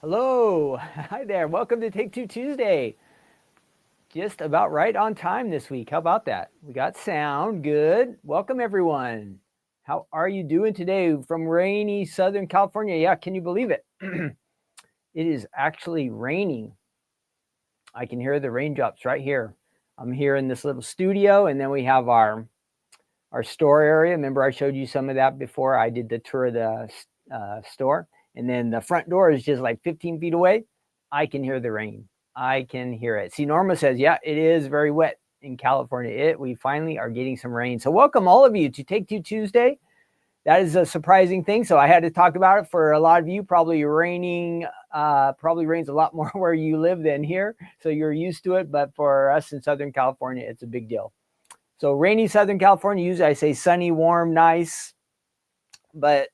Hello, hi there. Welcome to Take Two Tuesday. Just about right on time this week. How about that? We got sound, good. Welcome everyone. How are you doing today from rainy Southern California? Yeah, can you believe it? It is actually raining. I can hear the raindrops right here. I'm here in this little studio, and then we have our store area. Remember I showed you some of that before I did the tour of the store. And then the front door is just like 15 feet away. I can hear the rain. I can hear it. See, Norma says, yeah, it is very wet in California. We finally are getting some rain. So welcome all of you to Take Two Tuesday. That is a surprising thing. So I had to talk about it for a lot of you. Probably rains a lot more where you live than here. So you're used to it. But for us in Southern California, it's a big deal. So rainy Southern California, usually I say sunny, warm, nice. But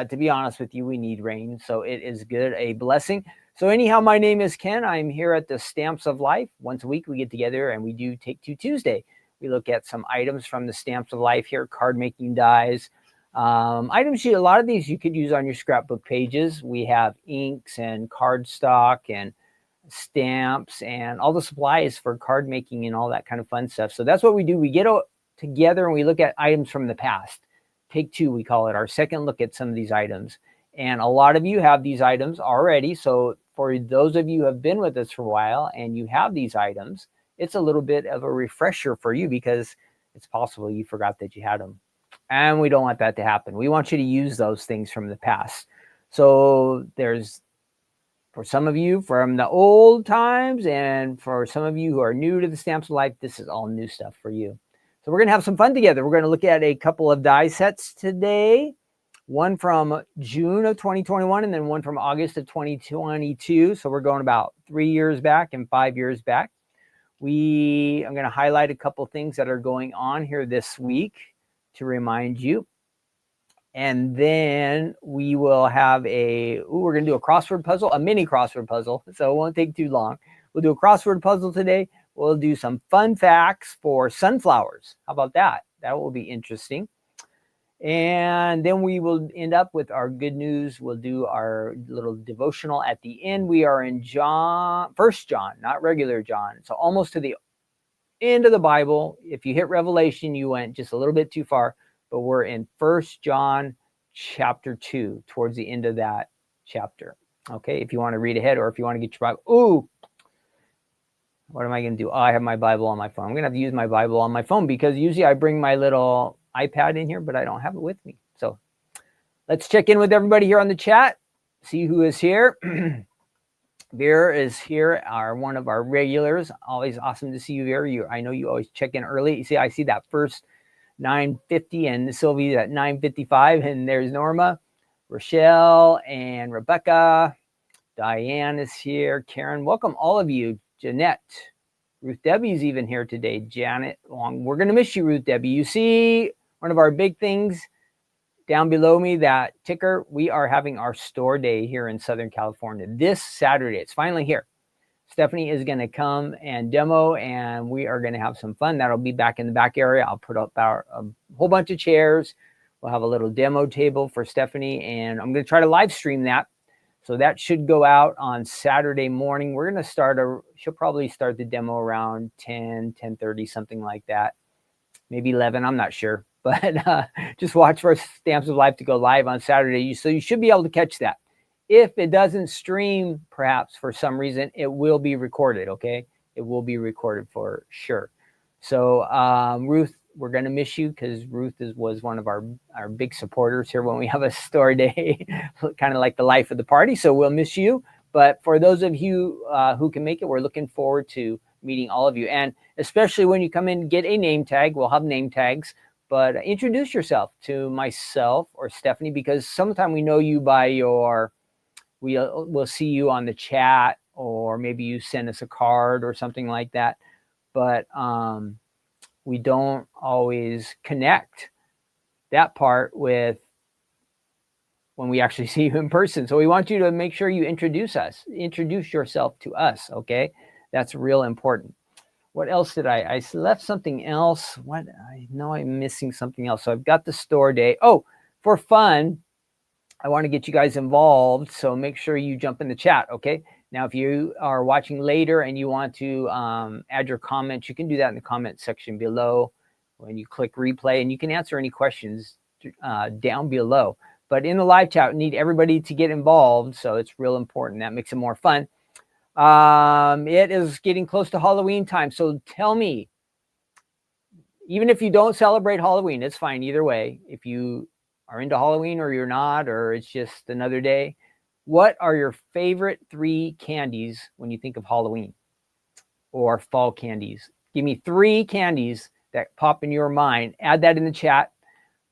to be honest with you, we need rain. So it is good, a blessing. So anyhow, my name is Ken. I'm here at the Stamps of Life. Once a week we get together and we do Take Two Tuesday. We look at some items from the Stamps of Life here, card making dies. Items, a lot of these you could use on your scrapbook pages. We have inks and cardstock and stamps and all the supplies for card making and all that kind of fun stuff. So that's what we do. We get together and we look at items from the past. Take two, we call it, our second look at some of these items. And a lot of you have these items already. So for those of you who have been with us for a while and you have these items, it's a little bit of a refresher for you because it's possible you forgot that you had them. And we don't want that to happen. We want you to use those things from the past. So there's, for some of you from the old times, and for some of you who are new to the Stamps of Life, this is all new stuff for you. So we're going to have some fun together. We're going to look at a couple of die sets today. One from June of 2021 and then one from August of 2022. So we're going about 3 years back and 5 years back. I'm going to highlight a couple things that are going on here this week to remind you. And then we will have we're going to do a crossword puzzle, a mini crossword puzzle. So it won't take too long. We'll do a crossword puzzle today. We'll do some fun facts for sunflowers. How about that? That will be interesting. And then we will end up with our good news. We'll do our little devotional at the end. We are in First John, not regular John. So almost to the end of the Bible. If you hit Revelation, you went just a little bit too far. But we're in First John chapter 2, towards the end of that chapter. Okay, if you want to read ahead or if you want to get your Bible. Ooh, what am I going to do? Oh, I have my Bible on my phone. I'm going to have to use my Bible on my phone because usually I bring my little iPad in here, but I don't have it with me. So let's check in with everybody here on the chat. See who is here. Vera is here, one of our regulars. Always awesome to see you, Vera. I know you always check in early. You see, I see that first 9:50, and Sylvie's at 9:55, and there's Norma, Rochelle, and Rebecca. Diane is here. Karen, welcome all of you. Jeanette, Ruth Debbie's even here today. Janet Long, we're going to miss you, Ruth Debbie. You see one of our big things down below me, that ticker? We are having our store day here in Southern California this Saturday. It's finally here. Stephanie is going to come and demo, and we are going to have some fun. That'll be back in the back area. I'll put up a whole bunch of chairs. We'll have a little demo table for Stephanie, and I'm going to try to live stream that. So that should go out on Saturday morning. We're going to she'll probably start the demo around 10, 10:30, something like that. Maybe 11, I'm not sure. But just watch for Stamps of Life to go live on Saturday. So you should be able to catch that. If it doesn't stream, perhaps for some reason, it will be recorded, okay? It will be recorded for sure. So Ruth, we're going to miss you, because Ruth was one of our big supporters here when we have a store day, kind of like the life of the party. So we'll miss you. But for those of you who can make it, we're looking forward to meeting all of you. And especially when you come in, get a name tag. We'll have name tags. But introduce yourself to myself or Stephanie, because sometimes we know you by we'll see you on the chat, or maybe you send us a card or something like that. But we don't always connect that part with when we actually see you in person. So we want you to make sure you introduce yourself to us, okay? That's real important. What else did I left something else. What? I know I'm missing something else. So I've got the store day. Oh, for fun, I want to get you guys involved. So make sure you jump in the chat, okay? Now, if you are watching later and you want to add your comments, you can do that in the comment section below when you click replay, and you can answer any questions down below. But in the live chat, we need everybody to get involved. So it's real important. That makes it more fun. It is getting close to Halloween time. So tell me, even if you don't celebrate Halloween, it's fine either way. If you are into Halloween or you're not, or it's just another day, what are your favorite 3 candies when you think of Halloween or fall candies? Give me 3 candies that pop in your mind. Add that in the chat.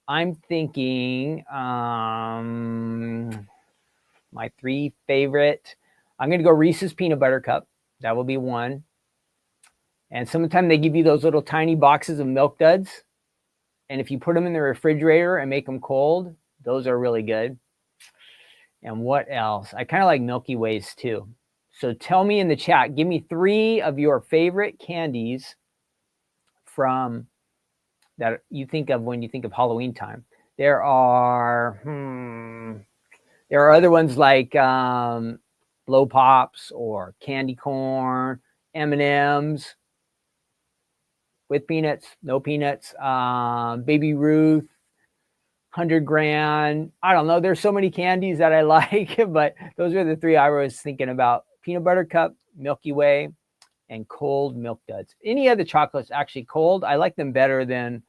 I'm thinking my 3 favorite. I'm going to go Reese's Peanut Butter Cup. That will be one. And sometimes they give you those little tiny boxes of Milk Duds. And if you put them in the refrigerator and make them cold, those are really good. And what else? I kind of like Milky Ways too. So tell me in the chat, give me 3 of your favorite candies from that you think of when you think of Halloween time. There are other ones like Blow Pops or candy corn, M&Ms with peanuts, no peanuts, Baby Ruth, 100 Grand. I don't know. There's so many candies that I like, but those are the 3 I was thinking about. Peanut Butter Cup, Milky Way, and cold Milk Duds. Any of the chocolates actually cold, I like them better than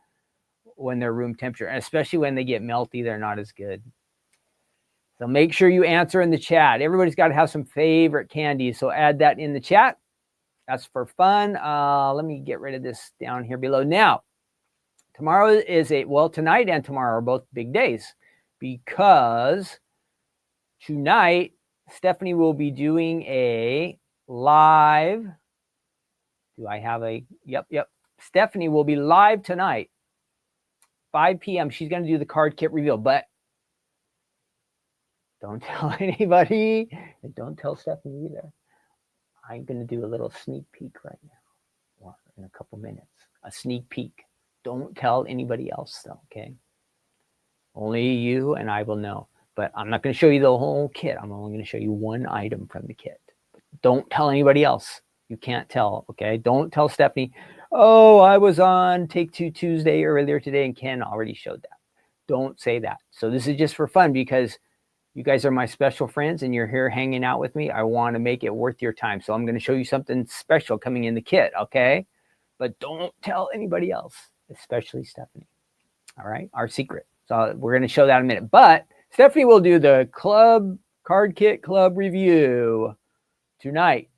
when they're room temperature, and especially when they get melty, they're not as good. So make sure you answer in the chat. Everybody's got to have some favorite candies, so add that in the chat. That's for fun. Let me get rid of this down here below. Now, tomorrow is tonight and tomorrow are both big days, because tonight Stephanie will be doing a live. Do I have a? Yep. Stephanie will be live tonight, 5 p.m. She's going to do the card kit reveal, but don't tell anybody, and don't tell Stephanie either. I'm going to do a little sneak peek right now, or in a couple minutes. A sneak peek. Don't tell anybody else, though, okay? Only you and I will know. But I'm not going to show you the whole kit. I'm only going to show you one item from the kit. But don't tell anybody else. You can't tell, okay? Don't tell Stephanie, oh, I was on Take Two Tuesday earlier today, and Ken already showed that. Don't say that. So this is just for fun, because you guys are my special friends and you're here hanging out with me. I want to make it worth your time. So I'm going to show you something special coming in the kit, okay? But don't tell anybody else, especially Stephanie. All right? Our secret. So we're going to show that in a minute. But Stephanie will do the card kit club review tonight.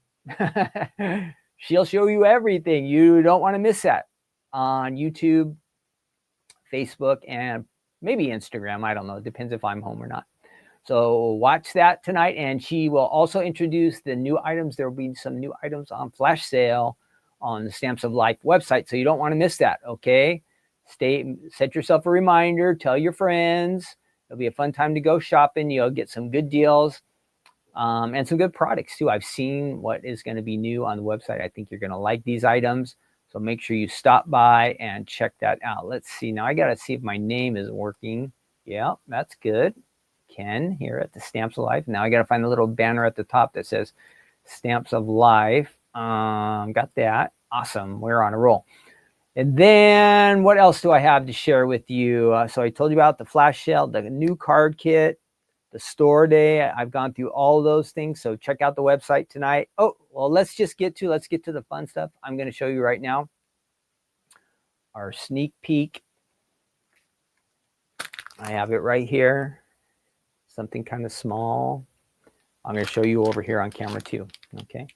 She'll show you everything. You don't want to miss that on YouTube. Facebook, and maybe Instagram. I don't know. It depends if I'm home or not. So watch that tonight. And she will also introduce the new items. There will be some new items on flash sale on the Stamps of Life website. So you don't want to miss that. Okay. Set yourself a reminder. Tell your friends. It'll be a fun time to go shopping. You'll get some good deals and some good products too. I've seen what is going to be new on the website. I think you're going to like these items. So make sure you stop by and check that out. Let's see. Now I got to see if my name is working. Yeah, that's good. Ken here at the Stamps of Life. Now I got to find the little banner at the top that says Stamps of Life. Got that. Awesome. We're on a roll. And then what else do I have to share with you? So I told you about the flash sale, the new card kit, the store day. I've gone through all those things. So check out the website tonight. Oh, well, let's get to the fun stuff. I'm going to show you right now our sneak peek. I have it right here. Something kind of small. I'm going to show you over here on camera too. Okay.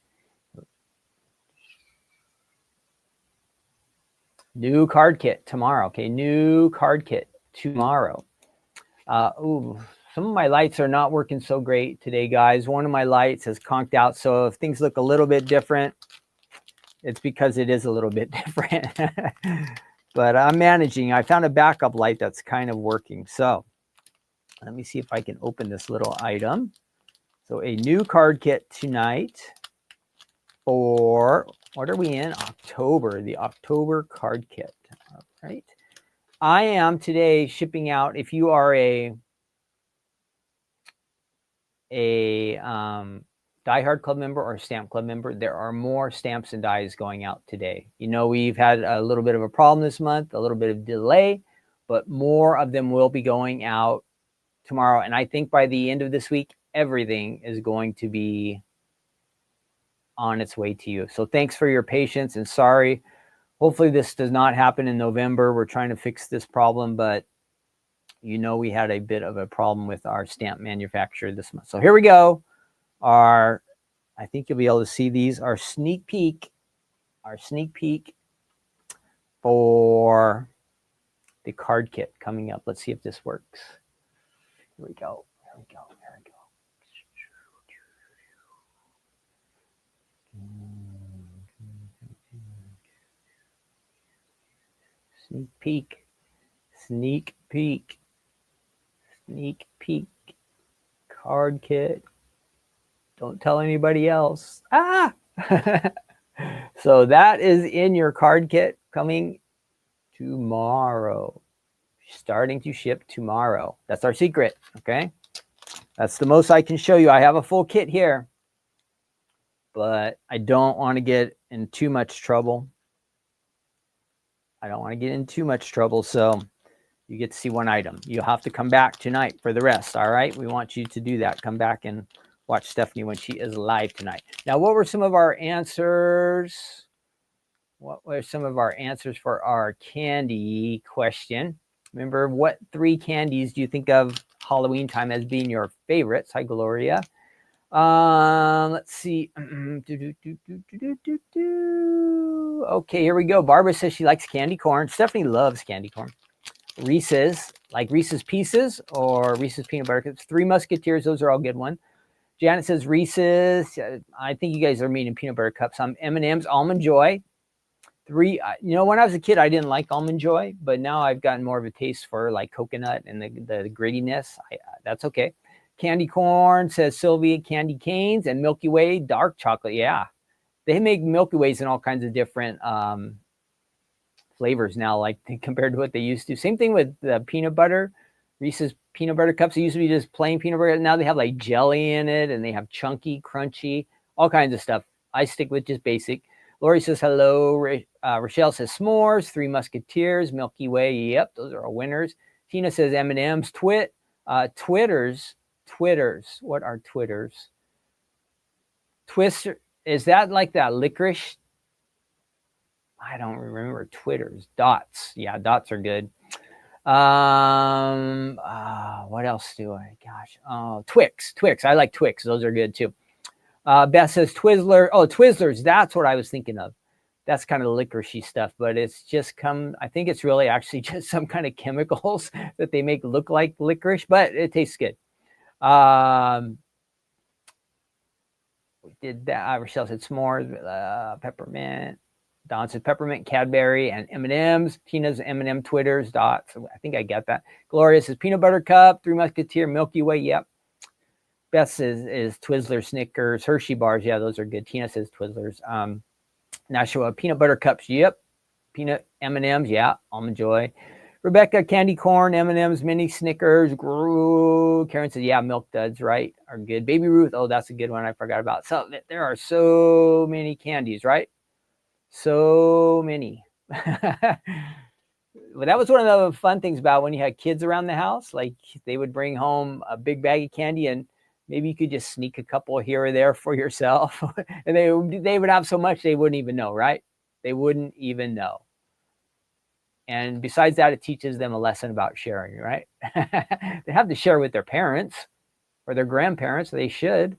New card kit tomorrow. Okay. New card kit tomorrow. Some of my lights are not working so great today, guys. One of my lights has conked out. So if things look a little bit different, it's because it is a little bit different. But I'm managing. I found a backup light that's kind of working. So let me see if I can open this little item. So a new card kit tonight for, what are we in? October, the October card kit. All right. I am today shipping out, if you are a Die Hard Club member or Stamp Club member, there are more stamps and dies going out today. You know, we've had a little bit of a problem this month, a little bit of delay, but more of them will be going out tomorrow. And I think by the end of this week, everything is going to be on its way to you. So thanks for your patience and sorry. Hopefully this does not happen in November. We're trying to fix this problem, but you know, we had a bit of a problem with our stamp manufacturer this month. So here we go. I think you'll be able to see these, our sneak peek for the card kit coming up. Let's see if this works. Here we go. Sneak peek card kit. Don't tell anybody else. So that is in your card kit coming tomorrow. Starting to ship tomorrow. That's our secret. Okay. That's the most I can show you. I have a full kit here, but I don't want to get in too much trouble. So you get to see one item. You'll have to come back tonight for the rest. All right. We want you to do that. Come back and watch Stephanie when she is live tonight. Now, what were some of our answers? What were some of our answers for our candy question? Remember, what 3 candies do you think of Halloween time as being your favorites? Hi, Gloria. Let's see. Okay, here we go. Barbara says she likes candy corn. Stephanie loves candy corn. Reese's, like Reese's Pieces or Reese's Peanut Butter Cups. 3 Musketeers, those are all good ones. Janet says Reese's. I think you guys are meaning peanut butter cups. M&M's, Almond Joy. 3, you know, when I was a kid, I didn't like Almond Joy, but now I've gotten more of a taste for like coconut and the grittiness. That's okay. Candy corn, says Sylvia. Candy canes and Milky Way dark chocolate. Yeah, they make Milky Ways in all kinds of different flavors now, like compared to what they used to. Same thing with the peanut butter. Reese's peanut butter cups. It used to be just plain peanut butter. Now they have like jelly in it, and they have chunky, crunchy, all kinds of stuff. I stick with just basic. Lori says hello. Rochelle says s'mores. 3 Musketeers. Milky Way. Yep, those are all winners. Tina says M&M's. Twitters. What are Twitters? Twister. Is that like that licorice? I don't remember. Twitters. Dots. Yeah, dots are good. What else do I? Gosh. Oh, Twix. I like Twix. Those are good too. Beth says Twizzler. Oh, Twizzlers. That's what I was thinking of. That's kind of licoricey stuff, but it's just I think it's really actually just some kind of chemicals that they make look like licorice, but it tastes good. We did that. Rochelle said s'mores, peppermint. Don said peppermint, Cadbury, and M&Ms. Tina's M&M Twitters, dots. I think I get that. Gloria says peanut butter cup, Three Musketeer, Milky Way. Yep. Beth is Twizzlers, Snickers, Hershey bars. Yeah, those are good. Tina says Twizzlers. Nashua, peanut butter cups. Yep. Peanut M&Ms. Yeah. Almond Joy. Rebecca, candy corn, M&Ms, mini Snickers. Karen says, yeah, Milk Duds, right, are good. Baby Ruth, oh, that's a good one I forgot about. So there are so many candies, right? So many. Well, that was one of the fun things about when you had kids around the house. Like they would bring home a big bag of candy, and maybe you could just sneak a couple here or there for yourself. And they would have so much they wouldn't even know, right? They wouldn't even know. And besides that, it teaches them a lesson about sharing, right? They have to share with their parents or their grandparents. They should.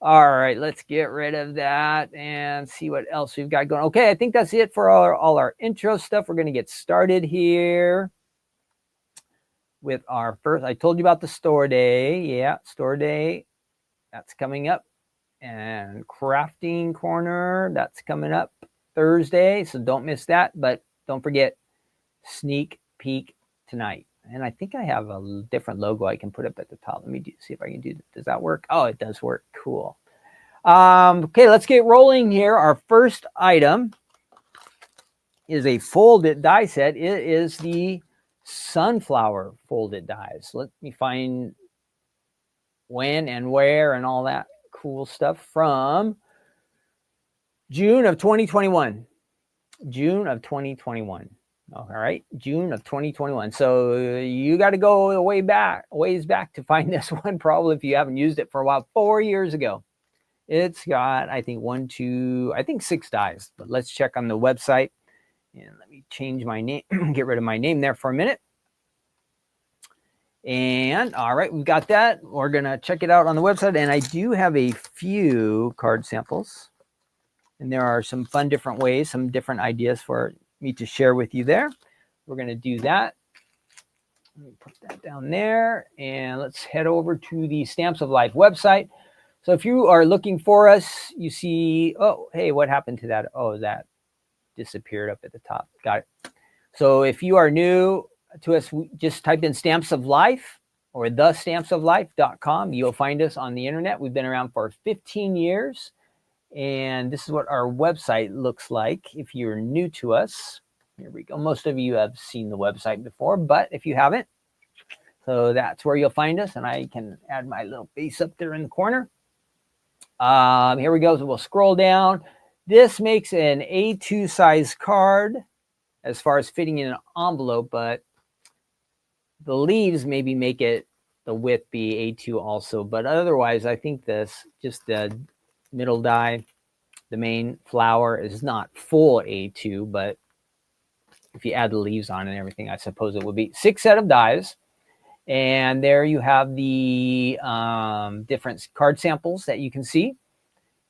All right, let's get rid of that and see what else we've got going. Okay, I think that's it for all our intro stuff. We're going to get started here with our first. I told you about the store day. Yeah, store day. That's coming up. And crafting corner. That's coming up Thursday. So don't miss that. But don't forget, sneak peek tonight. And I think I have a different logo I can put up at the top. Let me see if I can do that. Does that work? Oh, it does work. Cool. Okay, let's get rolling here. Our first item is a folded die set. It is the sunflower folded dies. Let me find when and where and all that cool stuff from June of 2021. June of 2021. All right, June of 2021. So you got to go ways back to find this one, probably if you haven't used it for a while. 4 years ago. It's got, I think, 6 dies. But let's check on the website. And let me change my name, get rid of my name there for a minute. And all right, we've got that. We're going to check it out on the website. And I do have a few card samples. And there are some fun different ways, some different ideas for me to share with you there. We're going to do that. Let me put that down there. And let's head over to the Stamps of Life website. So if you are looking for us, you see, oh, hey, what happened to that? Oh, that disappeared up at the top. Got it. So if you are new to us, just type in Stamps of Life or thestampsoflife.com. You'll find us on the internet. We've been around for 15 years. And this is what our website looks like if you're new to us. Here we go. Most of you have seen the website before, but if you haven't, so that's where you'll find us. And I can add my little face up there in the corner. Here we go. So we'll scroll down. This makes an A2 size card as far as fitting in an envelope, but the leaves maybe make it the width be A2 also. But otherwise, I think just the middle die, the main flower, is not full A2, but if you add the leaves on and everything, I suppose it would be 6 set of dies. And there you have the different card samples that you can see.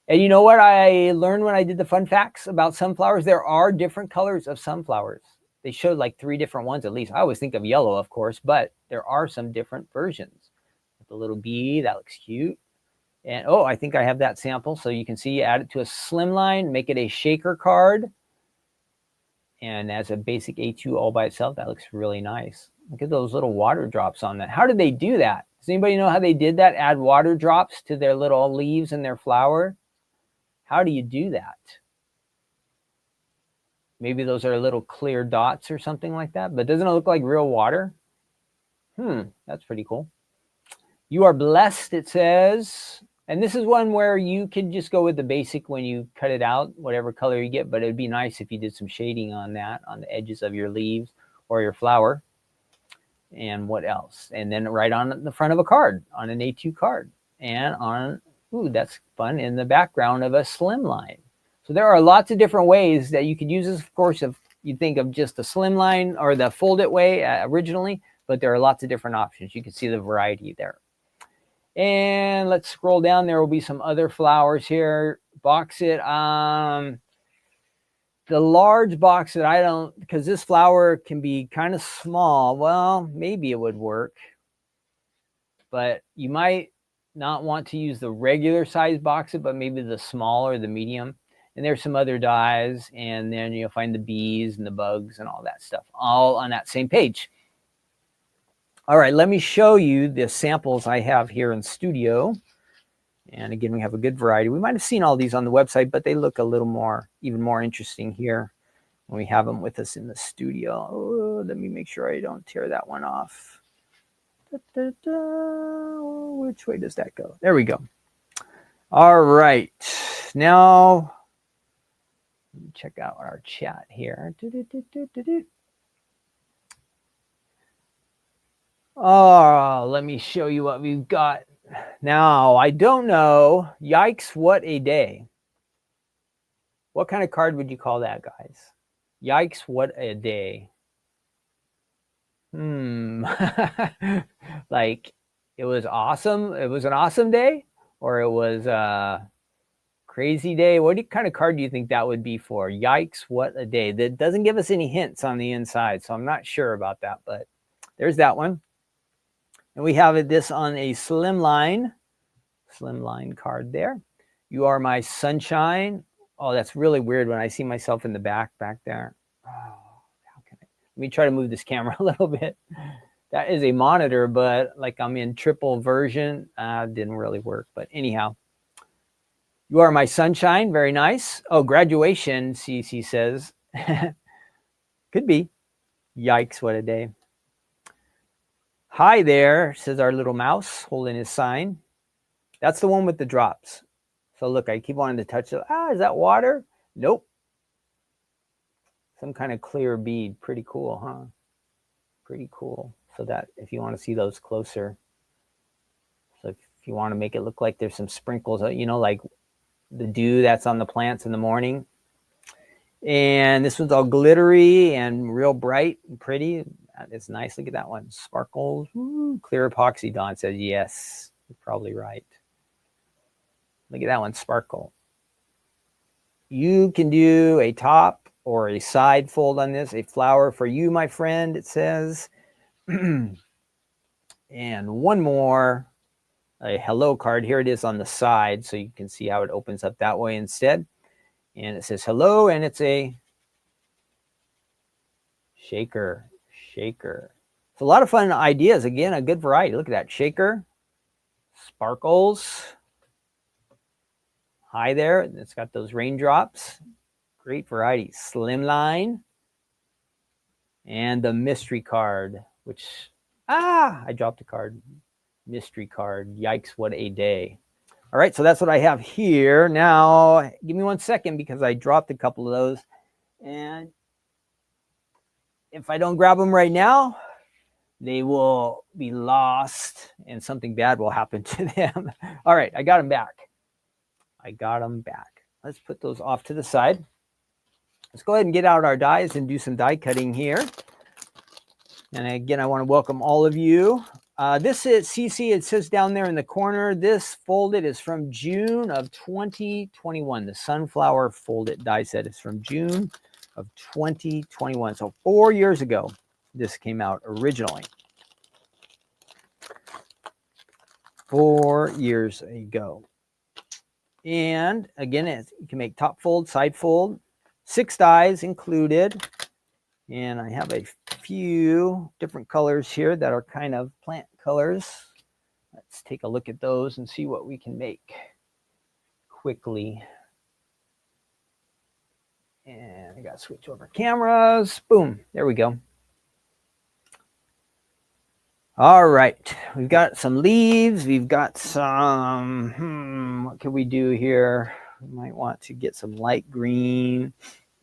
And you know what I learned when I did the fun facts about sunflowers? There are different colors of sunflowers. They showed like 3 different ones at least. I always think of yellow, of course, but there are some different versions. The little bee, that looks cute. And oh, I think I have that sample. So you can see, add it to a slimline, make it a shaker card. And as a basic A2 all by itself, that looks really nice. Look at those little water drops on that. How did they do that? Does anybody know how they did that? Add water drops to their little leaves and their flower? How do you do that? Maybe those are little clear dots or something like that, but doesn't it look like real water? That's pretty cool. You are blessed, it says. And this is one where you can just go with the basic when you cut it out, whatever color you get, but it'd be nice if you did some shading on that, on the edges of your leaves or your flower. And what else? And then right on the front of a card, on an A2 card. And on, ooh, that's fun, in the background of a slimline. So there are lots of different ways that you could use this. Of course, if you think of just the slimline or the fold it way originally, but there are lots of different options. You can see the variety there. And let's scroll down. There will be some other flowers here. Box it. the large box that I don't, because this flower can be kind of small. Well, maybe it would work, but you might not want to use the regular size box, but maybe the small or the medium. And there's some other dies, and then you'll find the bees and the bugs and all that stuff all on that same page. All right, let me show you the samples I have here in studio. And again, we have a good variety. We might have seen all these on the website, but they look a little more, even more interesting here when we have them with us in the studio. Oh, let me make sure I don't tear that one off. Which way does that go? There we go. All right. Now, check out our chat here. Oh, let me show you what we've got. Now, I don't know. Yikes, what a day. What kind of card would you call that, guys? Yikes, what a day. Like, it was awesome. It was an awesome day, or it was a crazy day. What kind of card do you think that would be for? Yikes, what a day. That doesn't give us any hints on the inside, so I'm not sure about that, but there's that one. And we have this on a slimline card there. You are my sunshine. Oh, that's really weird when I see myself in the back there. Oh, how can I? Let me try to move this camera a little bit. That is a monitor, but like I'm in triple version. Didn't really work, but anyhow. You are my sunshine. Very nice. Oh, graduation, CC says. Could be. Yikes, what a day. Hi there, says our little mouse holding his sign. That's the one with the drops. So look, I keep wanting to touch it. Is that water? Nope. Some kind of clear bead. Pretty cool, huh? Pretty cool. So that if you want to see those closer. So if you want to make it look like there's some sprinkles, like the dew that's on the plants in the morning. And this one's all glittery and real bright and pretty. It's nice. Look at that one. Sparkles. Ooh, clear epoxy. Don says, yes, you're probably right. Look at that one. Sparkle. You can do a top or a side fold on this. A flower for you, my friend, it says. And one more. A hello card. Here it is on the side, so you can see how it opens up that way instead. And it says hello, and it's a shaker. It's a lot of fun ideas. Again, a good variety. Look at that shaker. Sparkles. Hi there. It's got those raindrops. Great variety. Slimline. And the mystery card, which, I dropped a card. Mystery card. Yikes, what a day. All right, so that's what I have here. Now, give me 1 second because I dropped a couple of those. And if I don't grab them right now, they will be lost and something bad will happen to them. All right, I got them back. Let's put those off to the side. Let's go ahead and get out our dies and do some die cutting here. And again, I want to welcome all of you. This is CC, it says down there in the corner, this folded is from June of 2021. The sunflower folded die set is from June of 2021. So 4 years ago, this came out originally. 4 years ago. And again, you can make top fold, side fold, 6 dies included. And I have a few different colors here that are kind of plant colors. Let's take a look at those and see what we can make quickly. And I got to switch over cameras. Boom, there we go. All right, we've got some leaves. We've got some, what can we do here? We might want to get some light green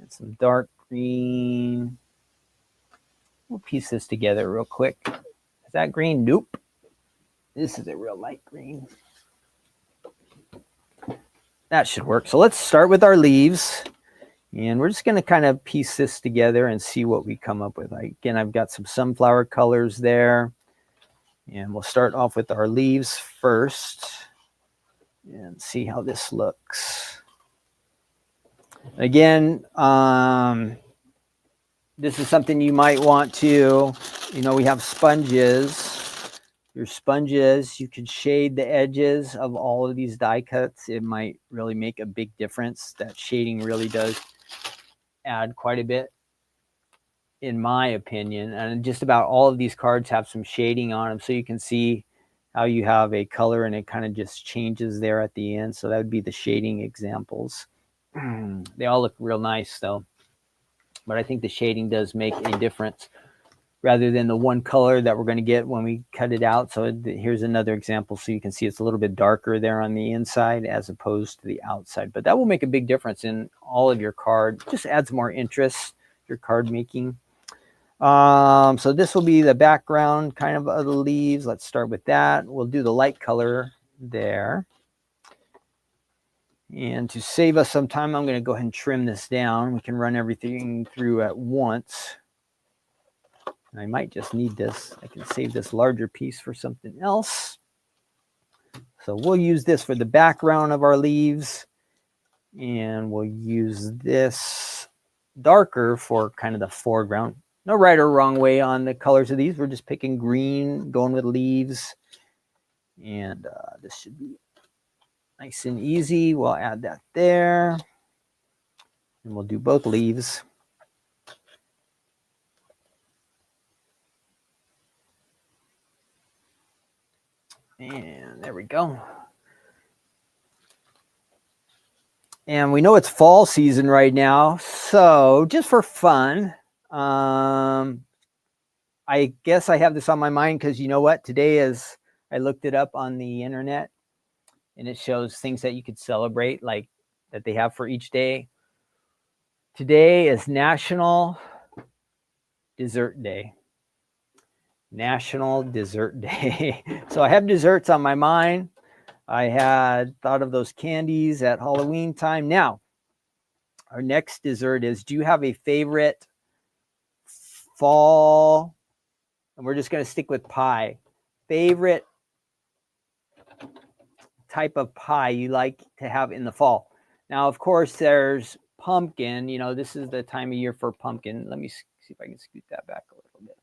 and some dark green. We'll piece this together real quick. Is that green? Nope. This is a real light green. That should work. So let's start with our leaves. And we're just going to kind of piece this together and see what we come up with. Again, I've got some sunflower colors there. And we'll start off with our leaves first and see how this looks. Again, this is something you might want to, we have sponges. Your sponges, you can shade the edges of all of these die cuts. It might really make a big difference. That shading really does add quite a bit, in my opinion. And just about all of these cards have some shading on them, so you can see how you have a color and it kind of just changes there at the end. So that would be the shading examples. They all look real nice though, but I think the shading does make a difference rather than the one color that we're going to get when we cut it out. So here's another example, so you can see it's a little bit darker there on the inside as opposed to the outside. But that will make a big difference in all of your card. Just adds more interest, your card making. So this will be the background kind of the leaves. Let's start with that. We'll do the light color there. And to save us some time, I'm going to go ahead and trim this down. We can run everything through at once. I might just need this. I can save this larger piece for something else. So we'll use this for the background of our leaves. And we'll use this darker for kind of the foreground. No right or wrong way on the colors of these. We're just picking green, going with leaves. And this should be nice and easy. We'll add that there. And we'll do both leaves. And there we go. And we know it's fall season right now. So just for fun, I guess I have this on my mind because you know what? Today is, I looked it up on the internet and it shows things that you could celebrate, like that they have for each day. Today is National Dessert Day. National Dessert Day. So I have desserts on my mind. I had thought of those candies at Halloween time. Now, our next dessert is, do you have a favorite fall, and we're just going to stick with pie, favorite type of pie you like to have in the fall? Now, of course, there's pumpkin. This is the time of year for pumpkin. Let me see if I can scoot that back a little bit.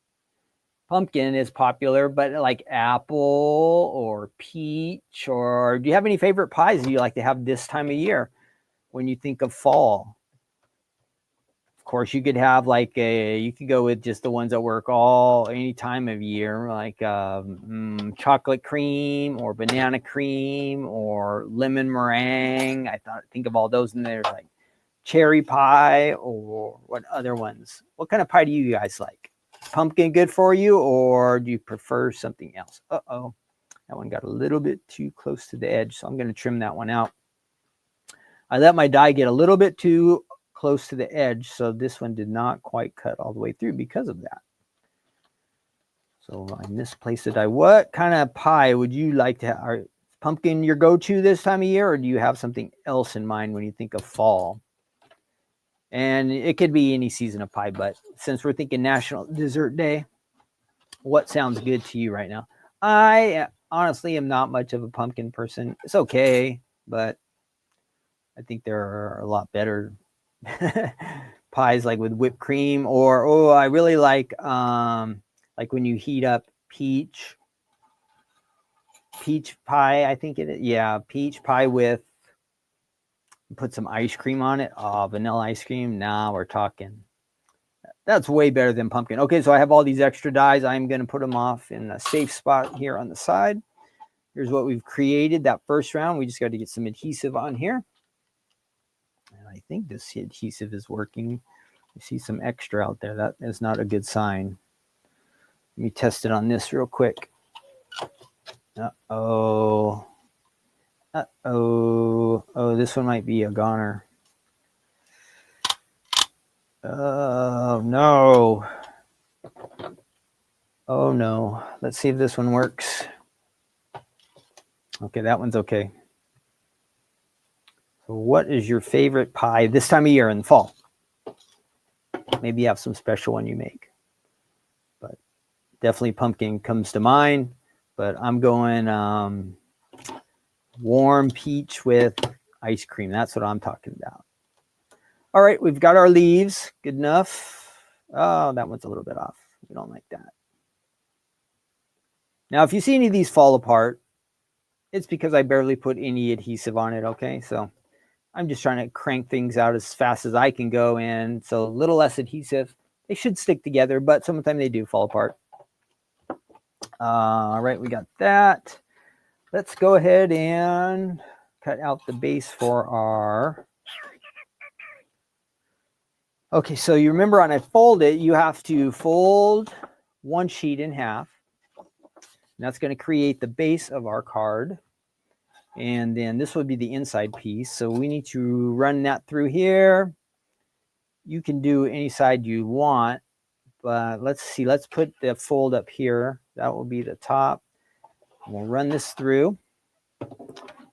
Pumpkin is popular, but like apple or peach, or do you have any favorite pies that you like to have this time of year when you think of fall? Of course, you could have you could go with just the ones that work any time of year, like chocolate cream or banana cream or lemon meringue. Think of all those, and there's like cherry pie, or what other ones? What kind of pie do you guys like? Pumpkin good for you, or do you prefer something else? Uh-oh, that one got a little bit too close to the edge, so I'm going to trim that one out. I let my die get a little bit too close to the edge, so this one did not quite cut all the way through because of that. So I misplaced the die. What kind of pie would you like to have? Are pumpkin your go-to this time of year, or do you have something else in mind when you think of fall? And it could be any season of pie, but since we're thinking National Dessert Day, what sounds good to you right now? I honestly am not much of a pumpkin person. It's okay, but I think there are a lot better pies, like with whipped cream, or I really like when you heat up peach pie. I think it is. Yeah, peach pie with, put some ice cream on it. Vanilla ice cream. Now we're talking. That's way better than pumpkin. Okay, so I have all these extra dies. I'm going to put them off in a safe spot here on the side. Here's what we've created that first round. We just got to get some adhesive on here. And I think this adhesive is working. You see some extra out there. That is not a good sign. Let me test it on this real quick. Uh-oh. Uh-oh. Oh, this one might be a goner. Oh, no. Oh, no. Let's see if this one works. Okay, that one's okay. So what is your favorite pie this time of year in the fall? Maybe you have some special one you make. But definitely pumpkin comes to mind. But I'm going warm peach with ice cream. That's what I'm talking about. All right, we've got our leaves. Good enough. Oh, that one's a little bit off. We don't like that. Now, if you see any of these fall apart, it's because I barely put any adhesive on it, okay? So I'm just trying to crank things out as fast as I can go in. So a little less adhesive. They should stick together, but sometimes they do fall apart. All right, we got that. Let's go ahead and cut out the base for our... Okay, so you remember on a fold it, you have to fold one sheet in half. And that's going to create the base of our card. And then this would be the inside piece. So we need to run that through here. You can do any side you want, but let's see. Let's put the fold up here. That will be the top. We'll run this through. And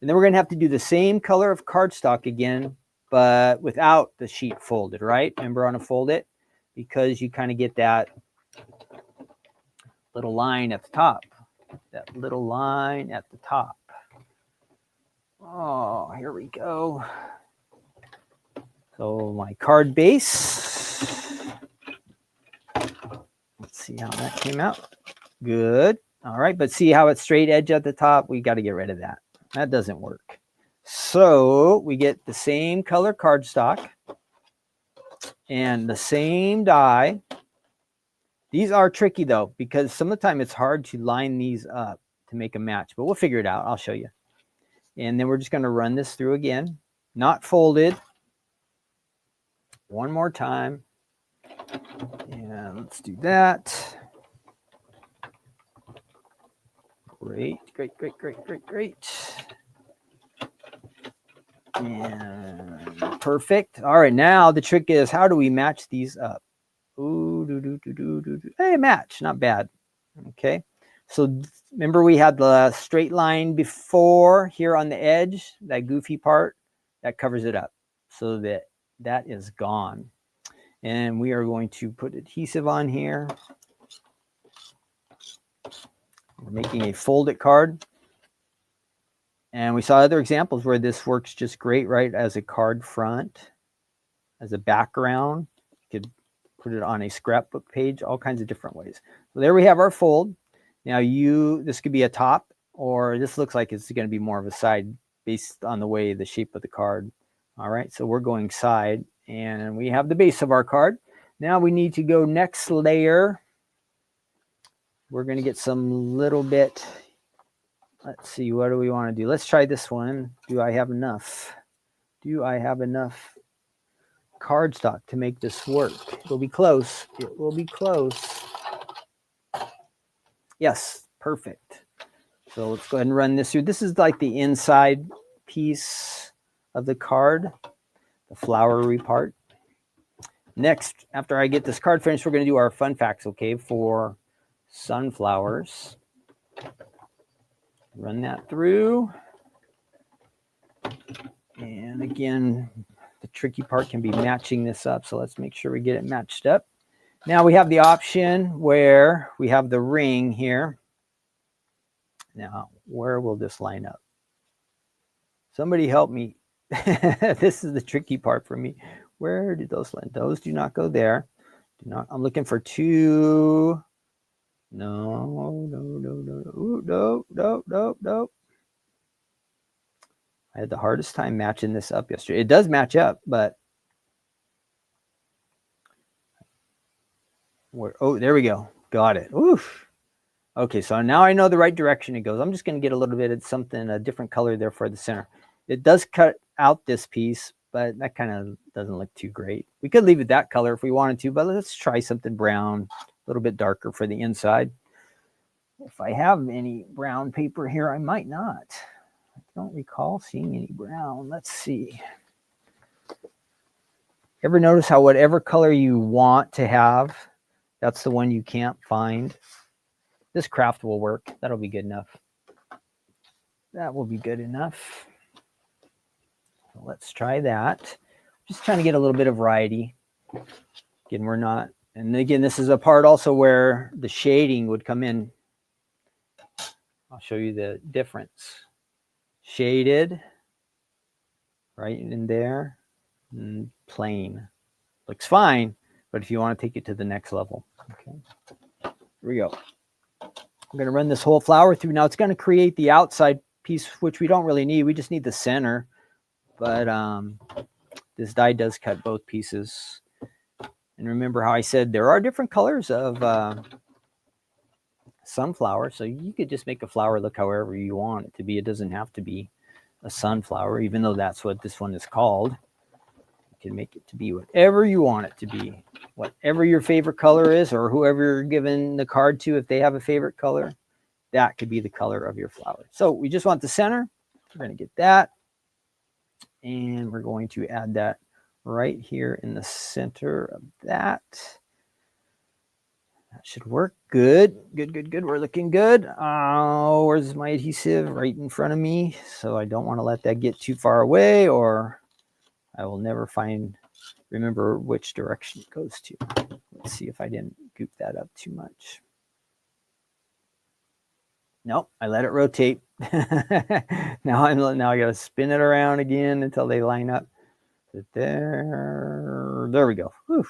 then we're going to have to do the same color of cardstock again, but without the sheet folded, right? Remember on a fold it? Because you kind of get that little line at the top. That little line at the top. Oh, here we go. So my card base. Let's see how that came out. Good. All right, but see how it's straight edge at the top? We got to get rid of that. That doesn't work. So we get the same color cardstock and the same die. These are tricky though, because some of the time it's hard to line these up to make a match, but we'll figure it out. I'll show you. And then we're just going to run this through again, not folded. One more time. And let's do that. Great, great, great, great, great, great. And perfect. All right, now the trick is, how do we match these up? Ooh, Hey, match, not bad. Okay, so remember we had the straight line before here on the edge, that goofy part, that covers it up. So that is gone. And we are going to put adhesive on here. We're making a folded card. And we saw other examples where this works just great, right? As a card front, as a background. You could put it on a scrapbook page, all kinds of different ways. So there we have our fold. Now this could be a top, or this looks like it's going to be more of a side based on the way the shape of the card. All right, so we're going side, and we have the base of our card. Now we need to go next layer. We're going to get some little bit, let's see, what do we want to do? Let's try this one. Do I have enough? Do I have enough cardstock to make this work? It will be close. It will be close. Yes, perfect. So let's go ahead and run this through. This is like the inside piece of the card, the flowery part. Next, after I get this card finished, we're going to do our fun facts, okay, for sunflowers. Run that through. And again, the tricky part can be matching this up. So let's make sure we get it matched up. Now we have the option where we have the ring here. Now, where will this line up? Somebody help me. This is the tricky part for me. Where do those line? Those do not go there. Do not. I'm looking for two. No. Ooh, no. I had the hardest time matching this up yesterday. It does match up, but oh, there we go. Got it. Oof. Okay, so now I know the right direction it goes. I'm just going to get a little bit of something, a different color there for the center. It does cut out this piece, but that kind of doesn't look too great. We could leave it that color if we wanted to, but let's try something brown, a little bit darker for the inside. If I have any brown paper here, I might not. I don't recall seeing any brown. Let's see. Ever notice how whatever color you want to have, that's the one you can't find? This craft will work. That'll be good enough. That will be good enough. So let's try that. Just trying to get a little bit of variety. Again, we're not. And again, this is a part also where the shading would come in. I'll show you the difference. Shaded right in there. Plain. Looks fine, but if you want to take it to the next level. Okay. Here we go. I'm going to run this whole flower through. Now it's going to create the outside piece, which we don't really need. We just need the center. But this die does cut both pieces. And remember how I said there are different colors of sunflower. So you could just make a flower look however you want it to be. It doesn't have to be a sunflower, even though that's what this one is called. You can make it to be whatever you want it to be. Whatever your favorite color is, or whoever you're giving the card to, if they have a favorite color, that could be the color of your flower. So we just want the center. We're going to get that. And we're going to add that right here in the center of that. That should work. Good. We're looking good. Oh, where's my adhesive? Right in front of me. So I don't want to let that get too far away, or I will never remember which direction it goes to. Let's see if I didn't goop that up too much. Nope, I let it rotate. now I got to spin it around again until they line up. There we go. Whew.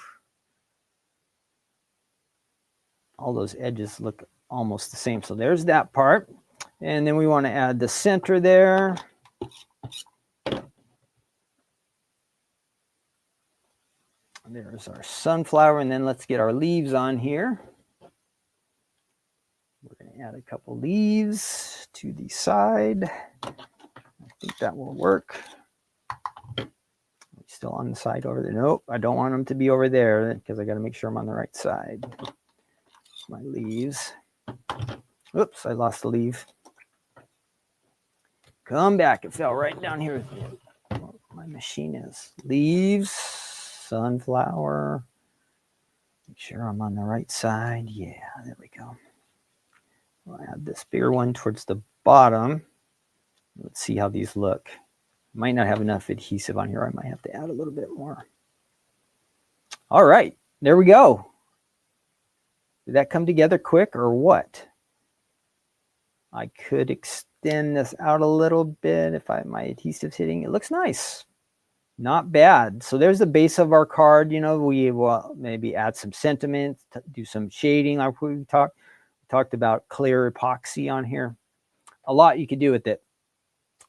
All those edges look almost the same. So there's that part. And then we want to add the center there. There's our sunflower, and then let's get our leaves on here. We're going to add a couple leaves to the side. I think that will work. Still on the side over there. Nope, I don't want them to be over there because I got to make sure I'm on the right side. My leaves. Oops, I lost the leaf. Come back. It fell right down here. My machine is. Leaves, sunflower. Make sure I'm on the right side. Yeah, there we go. I'll add this bigger one towards the bottom. Let's see how these look. Might not have enough adhesive on here. I might have to add a little bit more. All right, there we go. Did that come together quick or what? I could extend this out a little bit if my adhesive's hitting. It looks nice. Not bad. So there's the base of our card. You know, we will maybe add some sentiment, do some shading like we talked about clear epoxy on here. A lot you could do with it.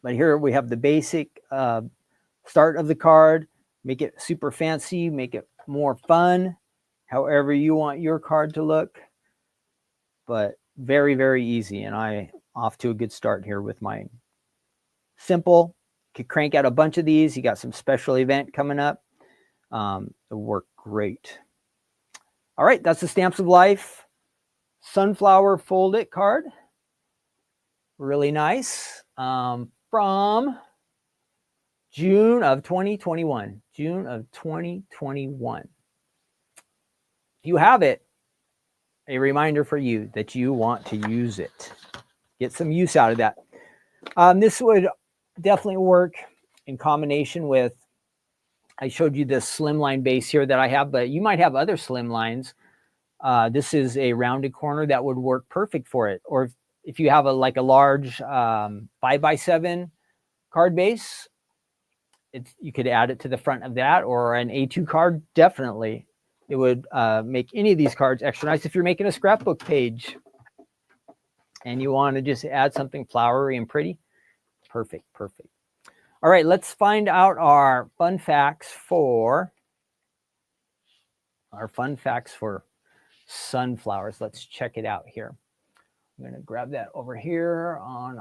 But here we have the basic start of the card. Make it super fancy, make it more fun, however you want your card to look. But very, very easy. And I off to a good start here with my simple. Could crank out a bunch of these. You got some special event coming up. It'll work great. All right, that's the Stamps of Life Sunflower Fold It card. Really nice. From June of 2021. June of 2021. If you have it, a reminder for you that you want to use it. Get some use out of that. This would definitely work in combination with, I showed you this slimline base here that I have, but you might have other slimlines. This is a rounded corner that would work perfect for it. Or if you have a large 5x7 card base, you could add it to the front of that, or an A2 card, definitely. It would make any of these cards extra nice. If you're making a scrapbook page and you want to just add something flowery and pretty, perfect. All right, let's find out our fun facts for sunflowers. Let's check it out here. I'm going to grab that over here on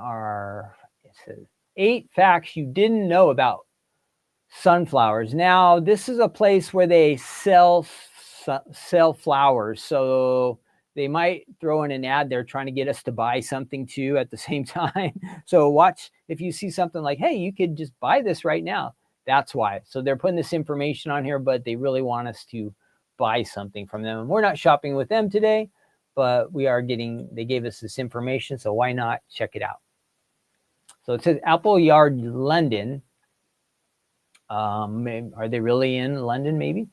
it says 8 facts you didn't know about sunflowers. Now, this is a place where they sell flowers. So they might throw in an ad there trying to get us to buy something too at the same time. So watch, if you see something like, hey, you could just buy this right now. That's why. So they're putting this information on here, but they really want us to buy something from them. And we're not shopping with them today, but they gave us this information. So why not check it out? So it says Appleyard, London. Are they really in London? Maybe.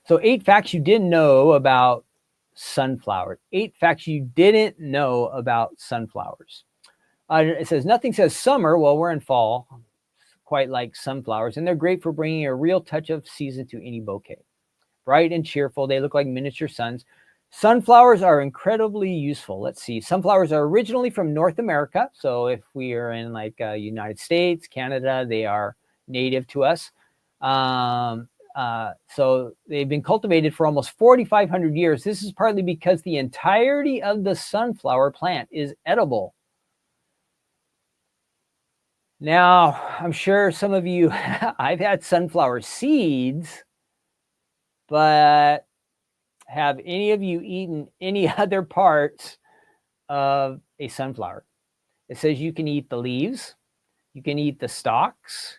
So 8 facts you didn't know about sunflowers. 8 facts you didn't know about sunflowers. It says nothing says summer. Well, we're in fall. Of quite like sunflowers, and they're great for bringing a real touch of season to any bouquet. Bright and cheerful, they look like miniature suns. Sunflowers are incredibly useful. Let's see. Sunflowers are originally from North America. So if we are in like United States, Canada, they are native to us. So they've been cultivated for almost 4,500 years. This is partly because the entirety of the sunflower plant is edible. Now, I'm sure some of you, I've had sunflower seeds, but have any of you eaten any other parts of a sunflower? It says you can eat the leaves, you can eat the stalks,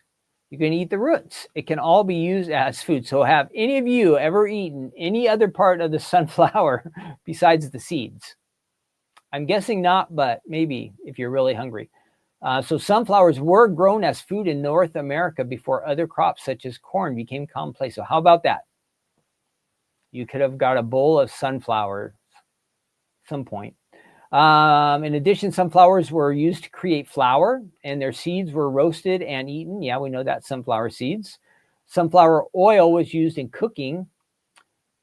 you can eat the roots. It can all be used as food. So have any of you ever eaten any other part of the sunflower besides the seeds? I'm guessing not, but maybe if you're really hungry. So sunflowers were grown as food in North America before other crops such as corn became commonplace. So how about that? You could have got a bowl of sunflower at some point. In addition, sunflowers were used to create flour, and their seeds were roasted and eaten. Yeah, we know that, sunflower seeds. Sunflower oil was used in cooking,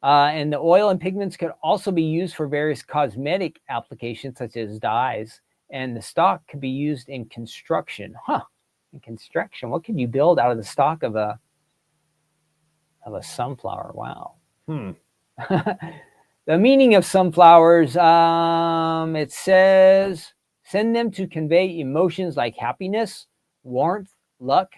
and the oil and pigments could also be used for various cosmetic applications such as dyes. And the stalk could be used in construction. In construction, what can you build out of the stalk of a sunflower? Wow. The meaning of sunflowers, it says, send them to convey emotions like happiness, warmth, luck,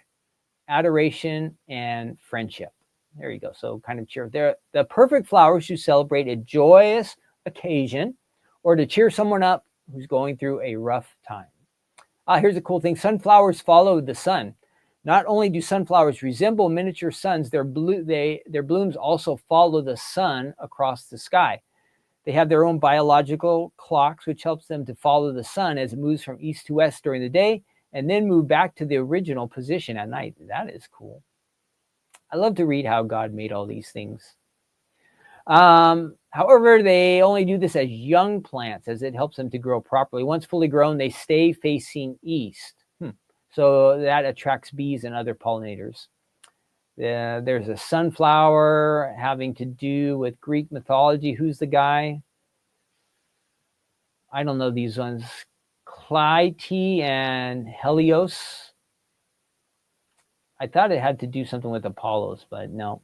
adoration, and friendship. There you go. So kind of cheer. They're the perfect flowers to celebrate a joyous occasion or to cheer someone up who's going through a rough time. Here's a cool thing. Sunflowers follow the sun. Not only do sunflowers resemble miniature suns, their blooms also follow the sun across the sky. They have their own biological clocks, which helps them to follow the sun as it moves from east to west during the day and then move back to the original position at night. That is cool. I love to read how God made all these things. However, they only do this as young plants as it helps them to grow properly. Once fully grown, they stay facing east. So that attracts bees and other pollinators. There's a sunflower having to do with Greek mythology. Who's the guy? I don't know these ones. Clytie and Helios. I thought it had to do something with Apollos, but no.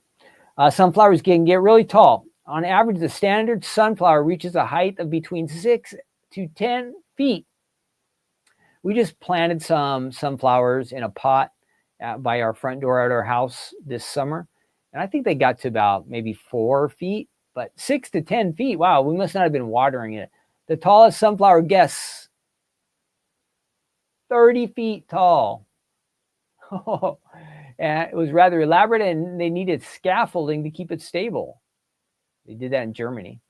Sunflowers can get really tall. On average, the standard sunflower reaches a height of between 6 to 10 feet. We just planted some sunflowers in a pot by our front door at our house this summer. And I think they got to about maybe 4 feet, but 6 to 10 feet. Wow, we must not have been watering it. The tallest sunflower, guess, 30 feet tall. And it was rather elaborate, and they needed scaffolding to keep it stable. They did that in Germany.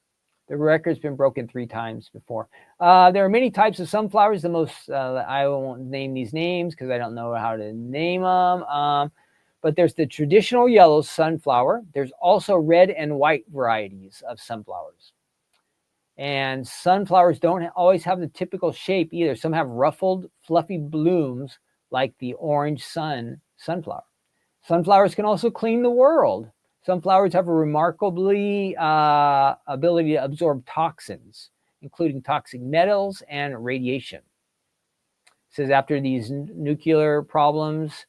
The record's been broken 3 times before. There are many types of sunflowers. The most, I won't name these names because I don't know how to name them. But there's the traditional yellow sunflower. There's also red and white varieties of sunflowers. And sunflowers don't always have the typical shape either. Some have ruffled, fluffy blooms like the orange sunflower. Sunflowers can also clean the world. Sunflowers have a remarkably ability to absorb toxins, including toxic metals and radiation. It says after these nuclear problems,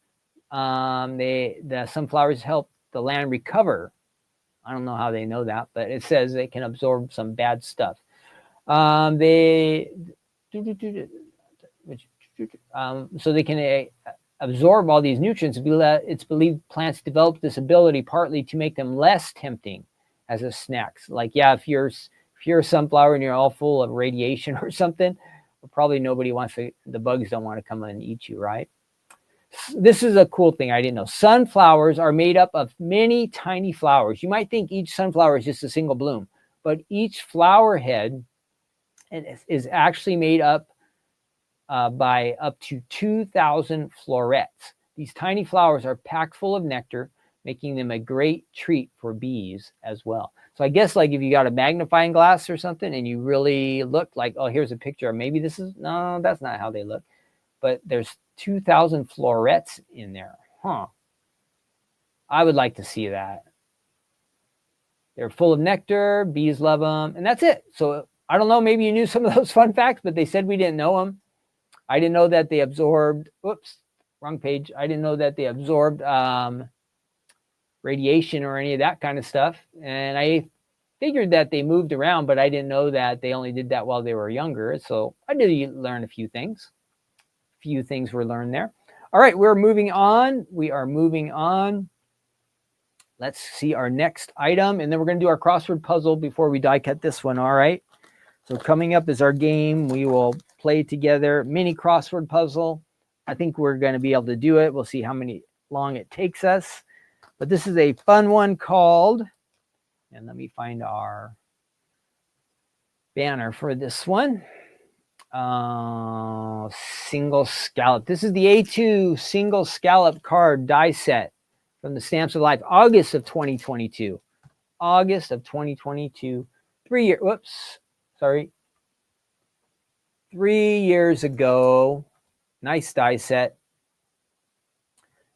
the sunflowers help the land recover. I don't know how they know that, but it says they can absorb some bad stuff. So they can absorb all these nutrients. It's believed plants develop this ability partly to make them less tempting as a snack. Like, yeah, if you're a sunflower and you're all full of radiation or something, probably nobody wants to, the bugs don't want to come and eat you, right? This is a cool thing I didn't know. Sunflowers are made up of many tiny flowers. You might think each sunflower is just a single bloom, but each flower head is actually made up by up to 2,000 florets. These tiny flowers are packed full of nectar, making them a great treat for bees as well. So I guess like if you got a magnifying glass or something and you really look like, oh, here's a picture, maybe this is, no, that's not how they look. But there's 2,000 florets in there. Huh. I would like to see that. They're full of nectar. Bees love them. And that's it. So I don't know. Maybe you knew some of those fun facts, but they said we didn't know them. I didn't know that they absorbed, oops, wrong page. I didn't know that they absorbed radiation or any of that kind of stuff. And I figured that they moved around, but I didn't know that they only did that while they were younger. So I did learn a few things. A few things were learned there. All right, we're moving on. We are moving on. Let's see our next item, and then we're going to do our crossword puzzle before we die cut this one, all right? So coming up is our game. We will play together. Mini crossword puzzle. I think we're going to be able to do it. We'll see how long it takes us. But this is a fun one called, and let me find our banner for this one. Single scallop. This is the A2 single scallop card die set from the Stamps of Life, August of 2022. August of 2022. 3 years ago. Nice die set.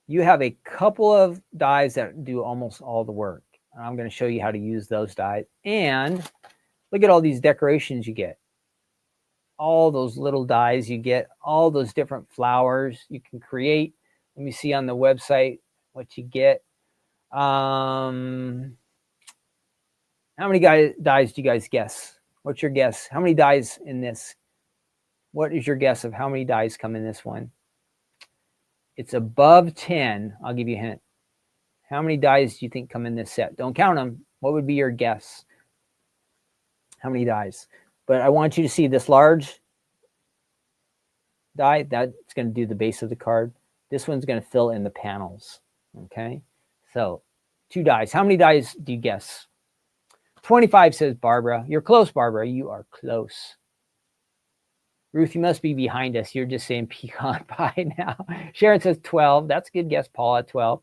You have a couple of dies that do almost all the work. I'm going to show you how to use those dies. And look at all these decorations you get. All those little dies you get, all those different flowers you can create. Let me see on the website what you get. How many dies do you guys guess? What's your guess? How many dies in this? What is your guess of how many dies come in this one? It's above 10. I'll give you a hint. How many dies do you think come in this set? Don't count them. What would be your guess? How many dies? But I want you to see this large die. That's going to do the base of the card. This one's going to fill in the panels. Okay. So 2 dies. How many dies do you guess? 25 says Barbara. You're close, Barbara. You are close. Ruth, you must be behind us. You're just saying pecan pie now. Sharon says 12. That's a good guess, Paula, 12.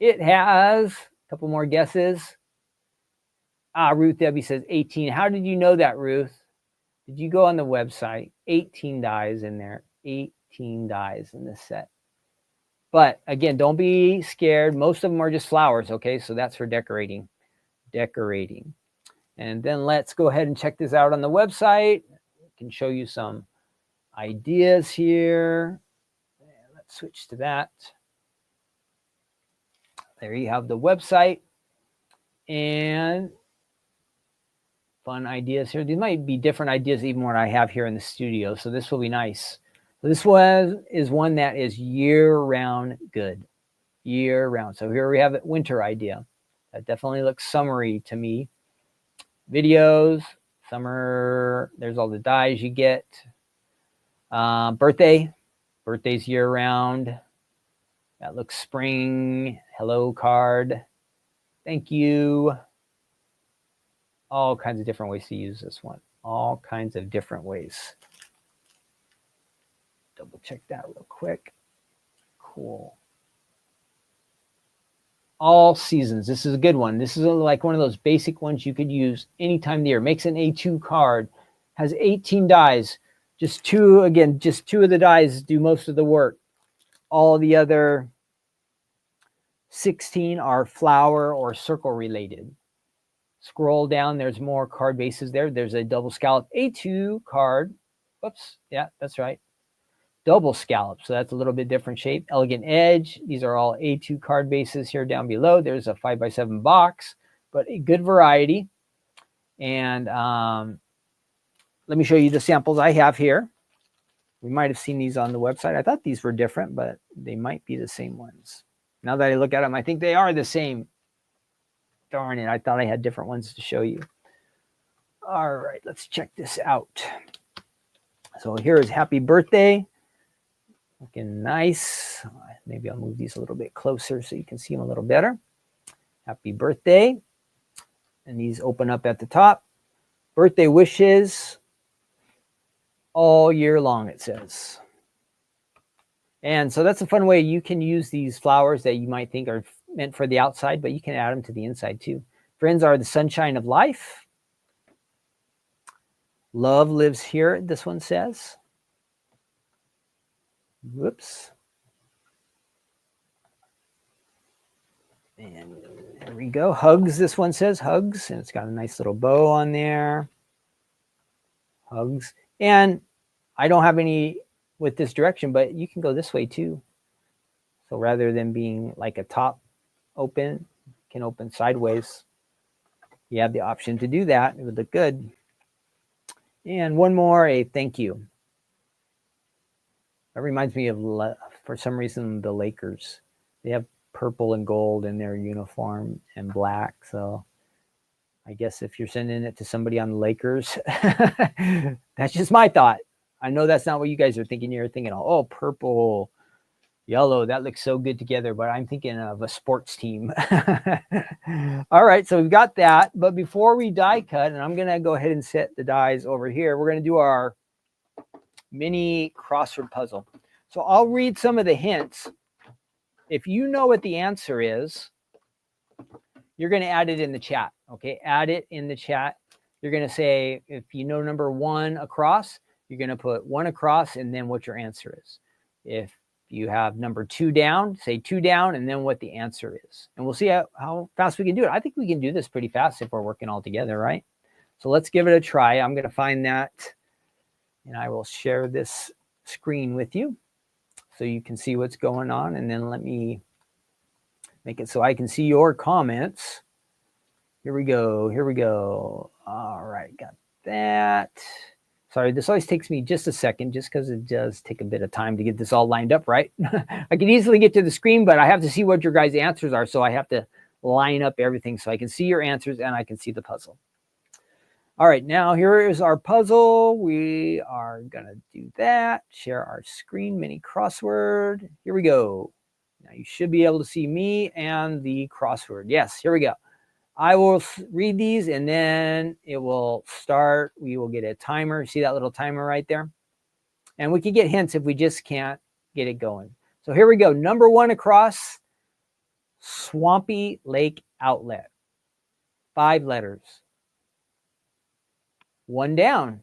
It has a couple more guesses. Ruth Debbie says 18. How did you know that, Ruth? Did you go on the website? 18 dies in there. 18 dies in this set. But again, don't be scared. Most of them are just flowers, okay? So that's for decorating. Decorating. And then let's go ahead and check this out on the website. I can show you some ideas here. Let's switch to that. There you have the website. And fun ideas here. These might be different ideas even what I have here in the studio. So this will be nice. So this is one that is year-round good. Year-round. So here we have a winter idea. That definitely looks summery to me. Videos, summer, there's all the dies you get. Birthday. Birthday's year-round. That looks spring. Hello card. Thank you. All kinds of different ways to use this one. All kinds of different ways. Double check that real quick. Cool. All seasons. This is a good one. This is like one of those basic ones you could use any time of the year. Makes an A2 card. Has 18 dies. Just two of the dies do most of the work. All the other 16 are flower or circle related. Scroll down. There's more card bases there. There's a double scallop A2 card. Whoops. Yeah, that's right. Double scallop. So that's a little bit different shape. Elegant edge. These are all A2 card bases here down below. There's a 5x7 box, but a good variety. And let me show you the samples I have here. We might have seen these on the website. I thought these were different, but they might be the same ones. Now that I look at them, I think they are the same. Darn it, I thought I had different ones to show you. All right, let's check this out. So here is Happy Birthday. Looking nice. Maybe I'll move these a little bit closer so you can see them a little better. Happy Birthday. And these open up at the top. Birthday wishes all year long, it says. And so that's a fun way you can use these flowers that you might think are meant for the outside, but you can add them to the inside too. Friends are the sunshine of life. Love lives here, this one says. Whoops. And there we go. Hugs. This one says hugs, and it's got a nice little bow on there. Hugs. And I don't have any with this direction, but you can go this way too. So rather than being like a top open, can open sideways. You have the option to do that. It would look good. And one more, a thank you. That reminds me of, for some reason, the Lakers. They have purple and gold in their uniform and black. So I guess if you're sending it to somebody on the Lakers, that's just my thought. I know that's not what you guys are thinking. You're thinking, oh, purple, yellow, that looks so good together. But I'm thinking of a sports team. All right, so we've got that. But before we die cut, and I'm going to go ahead and set the dies over here, we're going to do our mini crossword puzzle. So I'll read some of the hints. If you know what the answer is, you're going to add it in the chat. Okay, add it in the chat. You're going to say, if you know number 1 across, you're going to put 1 across and then what your answer is. If you have number 2 down, say 2 down and then what the answer is. And we'll see how fast we can do it. I think we can do this pretty fast if we're working all together, right? So let's give it a try. I'm going to find that and I will share this screen with you so you can see what's going on. And then let me make it so I can see your comments. Here we go. Here we go. All right, got that. Sorry, this always takes me just a second just because it does take a bit of time to get this all lined up, right? I can easily get to the screen, but I have to see what your guys' answers are. So I have to line up everything so I can see your answers and I can see the puzzle. All right, now here is our puzzle. We are going to do that. Share our screen, mini crossword. Here we go. Now you should be able to see me and the crossword. Yes, here we go. I will read these and then it will start. We will get a timer. See that little timer right there? And we can get hints if we just can't get it going. So here we go. Number 1 across, Swampy Lake Outlet. 5 letters. 1 down,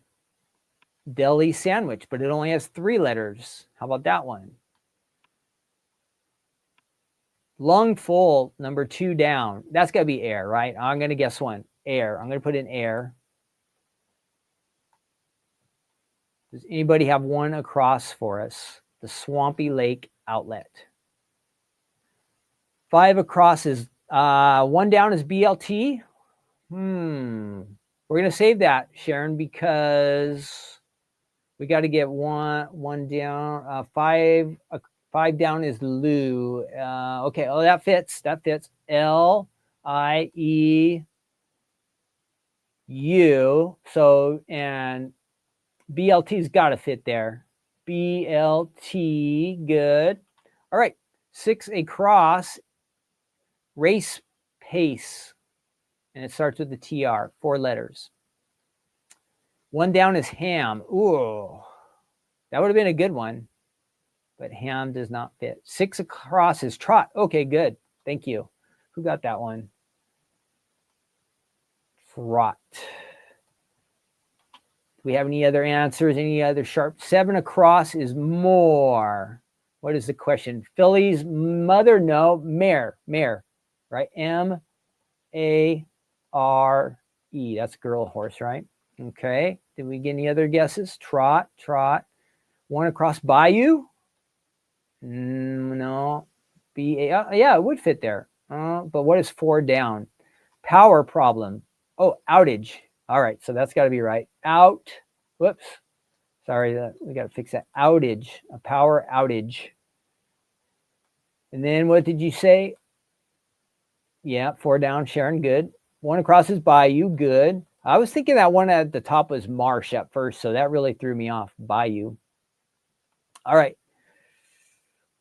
deli sandwich, but it only has 3 letters. How about that one? Lung full, number 2 down. That's got to be air, right? I'm going to guess 1. Air. I'm going to put in air. Does anybody have 1 across for us? The Swampy Lake Outlet. 5 across is 1 down is BLT. We're going to save that, Sharon, because we got to get one down. 5 down is Lou. Okay, oh, that fits. That fits. L-I-E-U. So, and BLT's got to fit there. BLT, good. All right, 6 across, race pace. And it starts with the TR, 4 letters. 1 down is ham. Ooh, that would have been a good one. But ham does not fit. 6 across is trot. Okay, good. Thank you. Who got that one? Trot. Do we have any other answers? Any other sharp? 7 across is more. What is the question? Philly's mother? No, mare. Mare, right? M-A-R-E. That's girl horse, right? Okay. Did we get any other guesses? Trot, trot. 1 across bayou? No. Yeah, it would fit there. But what is 4 down? Power problem. Oh, outage. All right, so that's got to be right. Out. Whoops. Sorry, we got to fix that. Outage. A power outage. And then what did you say? Yeah, 4 down, Sharon. Good. 1 across is bayou. Good. I was thinking that one at the top was marsh at first, so that really threw me off. Bayou. All right.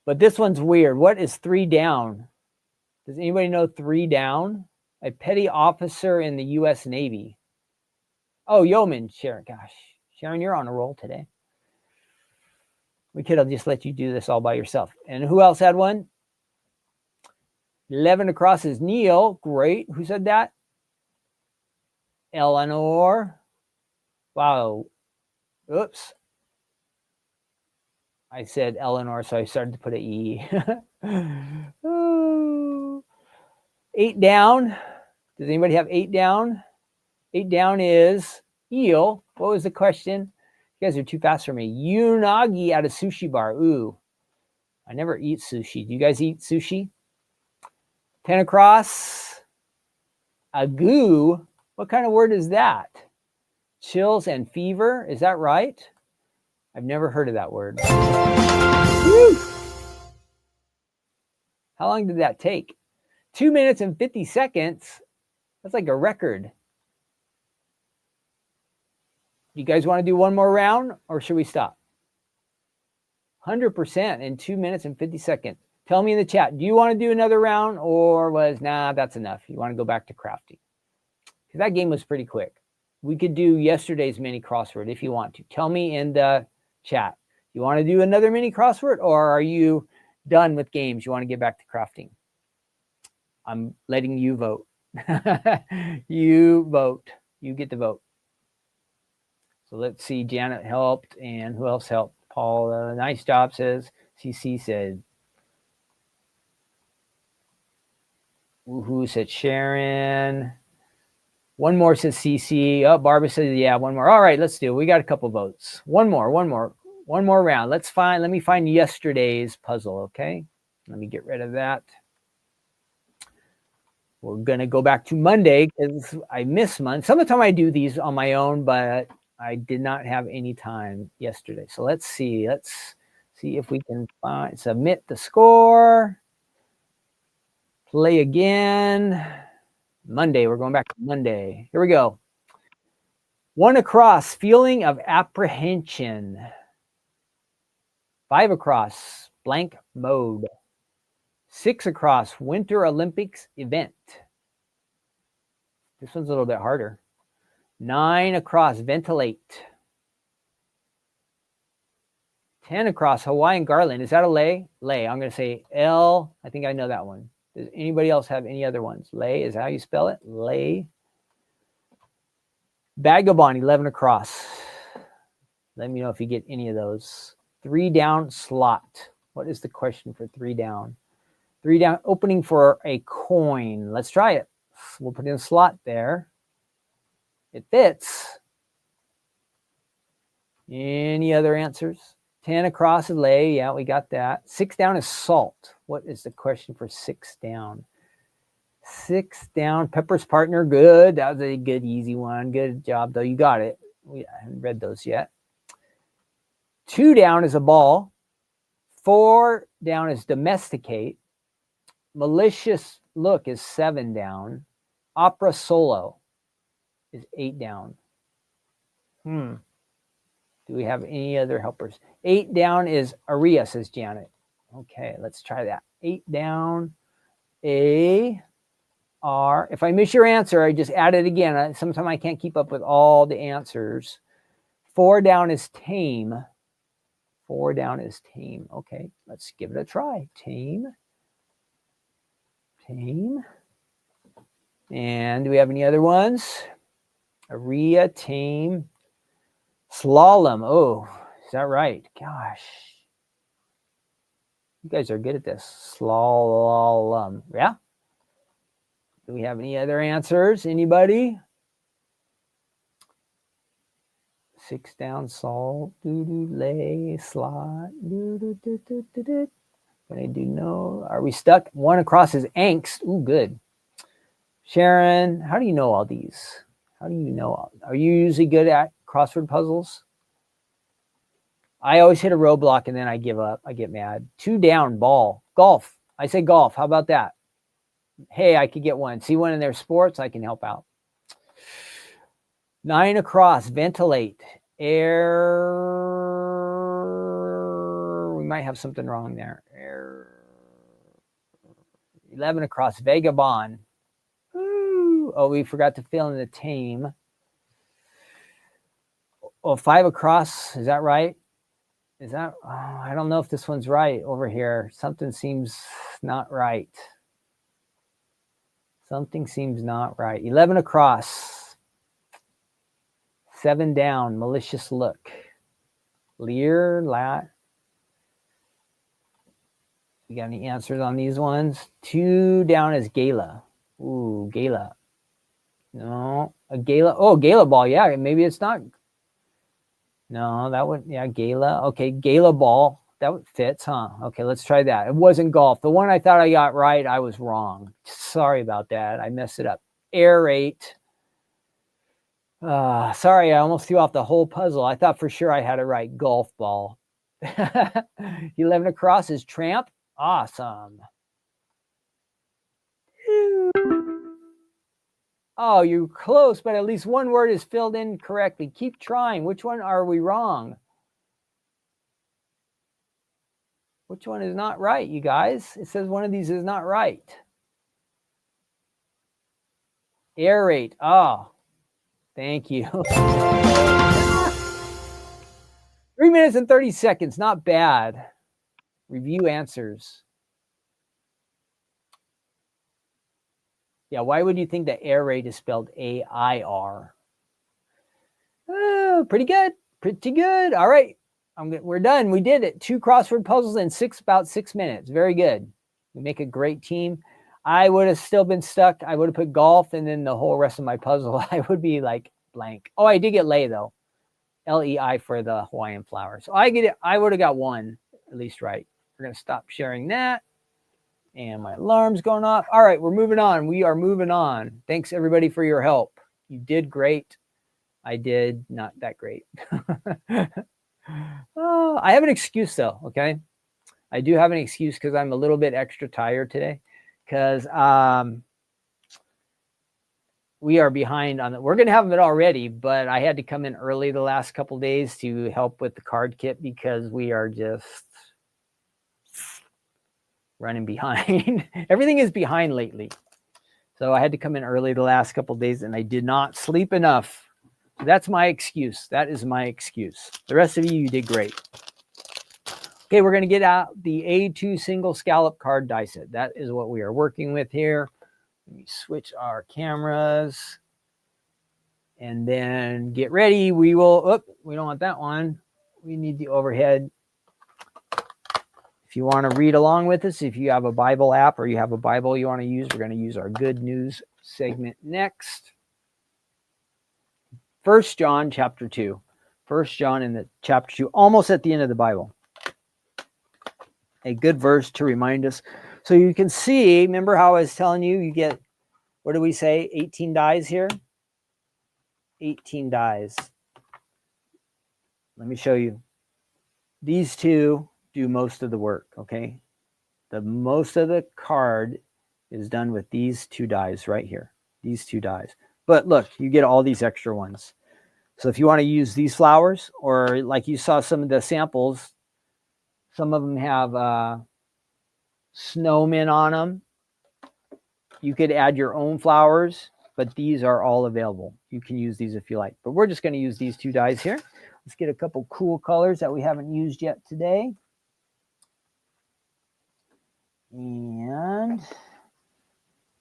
But this one's weird. What is 3 down? Does anybody know 3 down? A petty officer in the U.S. Navy. Oh, yeoman, Sharon. Gosh, Sharon, you're on a roll today. We could have just let you do this all by yourself. And who else had one? 11 across is Neil. Great. Who said that? Eleanor. Wow. Oops. I said Eleanor, so I started to put an E. Oh. 8 down. Does anybody have 8 down? 8 down is eel. What was the question? You guys are too fast for me. Unagi at a sushi bar. Ooh, I never eat sushi. Do you guys eat sushi? 10 across. Agoo. What kind of word is that? Chills and fever. Is that right? I've never heard of that word. Woo! How long did that take? 2 minutes and 50 seconds. That's like a record. You guys want to do one more round or should we stop? 100% in 2 minutes and 50 seconds. Tell me in the chat, do you want to do another round or that's enough? You want to go back to crafting? Because that game was pretty quick. We could do yesterday's mini crossword if you want to. Tell me in the chat. You want to do another mini crossword or are you done with games? You want to get back to crafting? I'm letting you vote. You vote. You get to vote. So let's see. Janet helped. And who else helped? Paula. Nice job, says. CC said. Woohoo, said Sharon. One more, says CC. Oh, Barbara says, yeah, one more. All right, let's do it. We got a couple votes. One more round. Let me find yesterday's puzzle, okay? Let me get rid of that. We're going to go back to Monday because I miss Monday. Some of the time I do these on my own, but I did not have any time yesterday. So let's see. Let's see if we can submit the score. Play again. Monday. We're going back to Monday. Here we go. 1 across, feeling of apprehension. 5 across, blank mode. 6 across, Winter Olympics event. This one's a little bit harder. 9 across, ventilate. 10 across, Hawaiian garland. Is that a lay? Lay. I'm going to say L. I think I know that one. Does anybody else have any other ones? Lay is how you spell it. Lay. Vagabond, 11 across. Let me know if you get any of those. 3 down, slot. What is the question for 3 down? 3 down, opening for a coin. Let's try it. We'll put in a slot there. It fits. Any other answers? 10 across is lay. Yeah, we got that. 6 down is salt. What is the question for 6 down? 6 down, Pepper's partner. Good. That was a good, easy one. Good job, though. You got it. I haven't read those yet. 2 down is a ball. 4 down is domesticate. Malicious look is 7 down. Opera solo is 8 down. Do we have any other helpers? 8 down is aria, says Janet. Okay, let's try that. 8 down, A, R. If I miss your answer, I just add it again. Sometimes I can't keep up with all the answers. 4 down is tame. 4 down is tame. Okay, let's give it a try. Tame. Tame. And do we have any other ones? Aria, tame. Slalom. Oh, is that right? Gosh. You guys are good at this. Slalom. Yeah? Do we have any other answers? Anybody? 6 down, salt, lay, slot, What I do know? Are we stuck? 1 across is angst. Ooh, good. Sharon, how do you know all these? How do you know? Are you usually good at crossword puzzles? I always hit a roadblock and then I give up. I get mad. 2 down, ball. Golf. I say golf. How about that? Hey, I could get one. See one in their sports? I can help out. 9 across, ventilate. Air. We might have something wrong there. Air. 11 across, vagabond. Ooh. Oh, we forgot to fill in the tame. Oh, 5 across. Is that right? Is that? Oh, I don't know if this one's right over here. Something seems not right. Something seems not right. 11 across. 7 down, malicious look. Leer, lat. You got any answers on these ones? 2 down is gala. Ooh, gala. No, a gala. Oh, gala ball. Yeah, maybe it's not. No, that would, yeah, gala. Okay, gala ball. That fits, huh? Okay, let's try that. It wasn't golf. The one I thought I got right, I was wrong. Sorry about that. I messed it up. Aerate. Sorry, I almost threw off the whole puzzle. I thought for sure I had it right. Golf ball. 11 across is tramp. Awesome. Oh, you're close, but at least one word is filled in correctly. Keep trying. Which one are we wrong? Which one is not right, you guys? It says one of these is not right. Aerate. Oh, thank you. 3 minutes and 30 seconds. Not bad. Review answers. Yeah, why would you think that aerate is spelled A-I-R? Oh, pretty good. Pretty good. All right. We're done. We did it. 2 crossword puzzles in about 6 minutes. Very good. We make a great team. I would have still been stuck. I would have put golf, and then the whole rest of my puzzle, I would be like blank. Oh, I did get lei, though. L-E-I for the Hawaiian flower. So I get it. I would have got one at least right. We're going to stop sharing that. And my alarm's going off. All right, we're moving on. We are moving on. Thanks, everybody, for your help. You did great. I did not that great. Oh, I have an excuse, though, okay? I do have an excuse because I'm a little bit extra tired today because we are behind on it. We're going to have it already, but I had to come in early the last couple days to help with the card kit because we are just running behind. Everything is behind lately. So I had to come in early the last couple days and I did not sleep enough. So that's my excuse. That is my excuse. The rest of you did great. Okay, we're going to get out the A2 single scallop card die set. That is what we are working with here. Let me switch our cameras and then get ready. We will, we don't want that one. We need the overhead. If you want to read along with us, if you have a Bible app or you have a Bible you want to use, we're going to use our good news segment next. 1 John chapter 2. 1 John in the chapter 2, almost at the end of the Bible. A good verse to remind us. So you can see, remember how I was telling you, you get, what do we say, 18 dies here? 18 dies. Let me show you. These two do most of the work, okay? The most of the card is done with these 2 dies right here. These 2 dies. But look, you get all these extra ones. So if you want to use these flowers, or like you saw some of the samples, some of them have snowmen on them. You could add your own flowers, but these are all available. You can use these if you like. But we're just going to use these 2 dies here. Let's get a couple cool colors that we haven't used yet today. And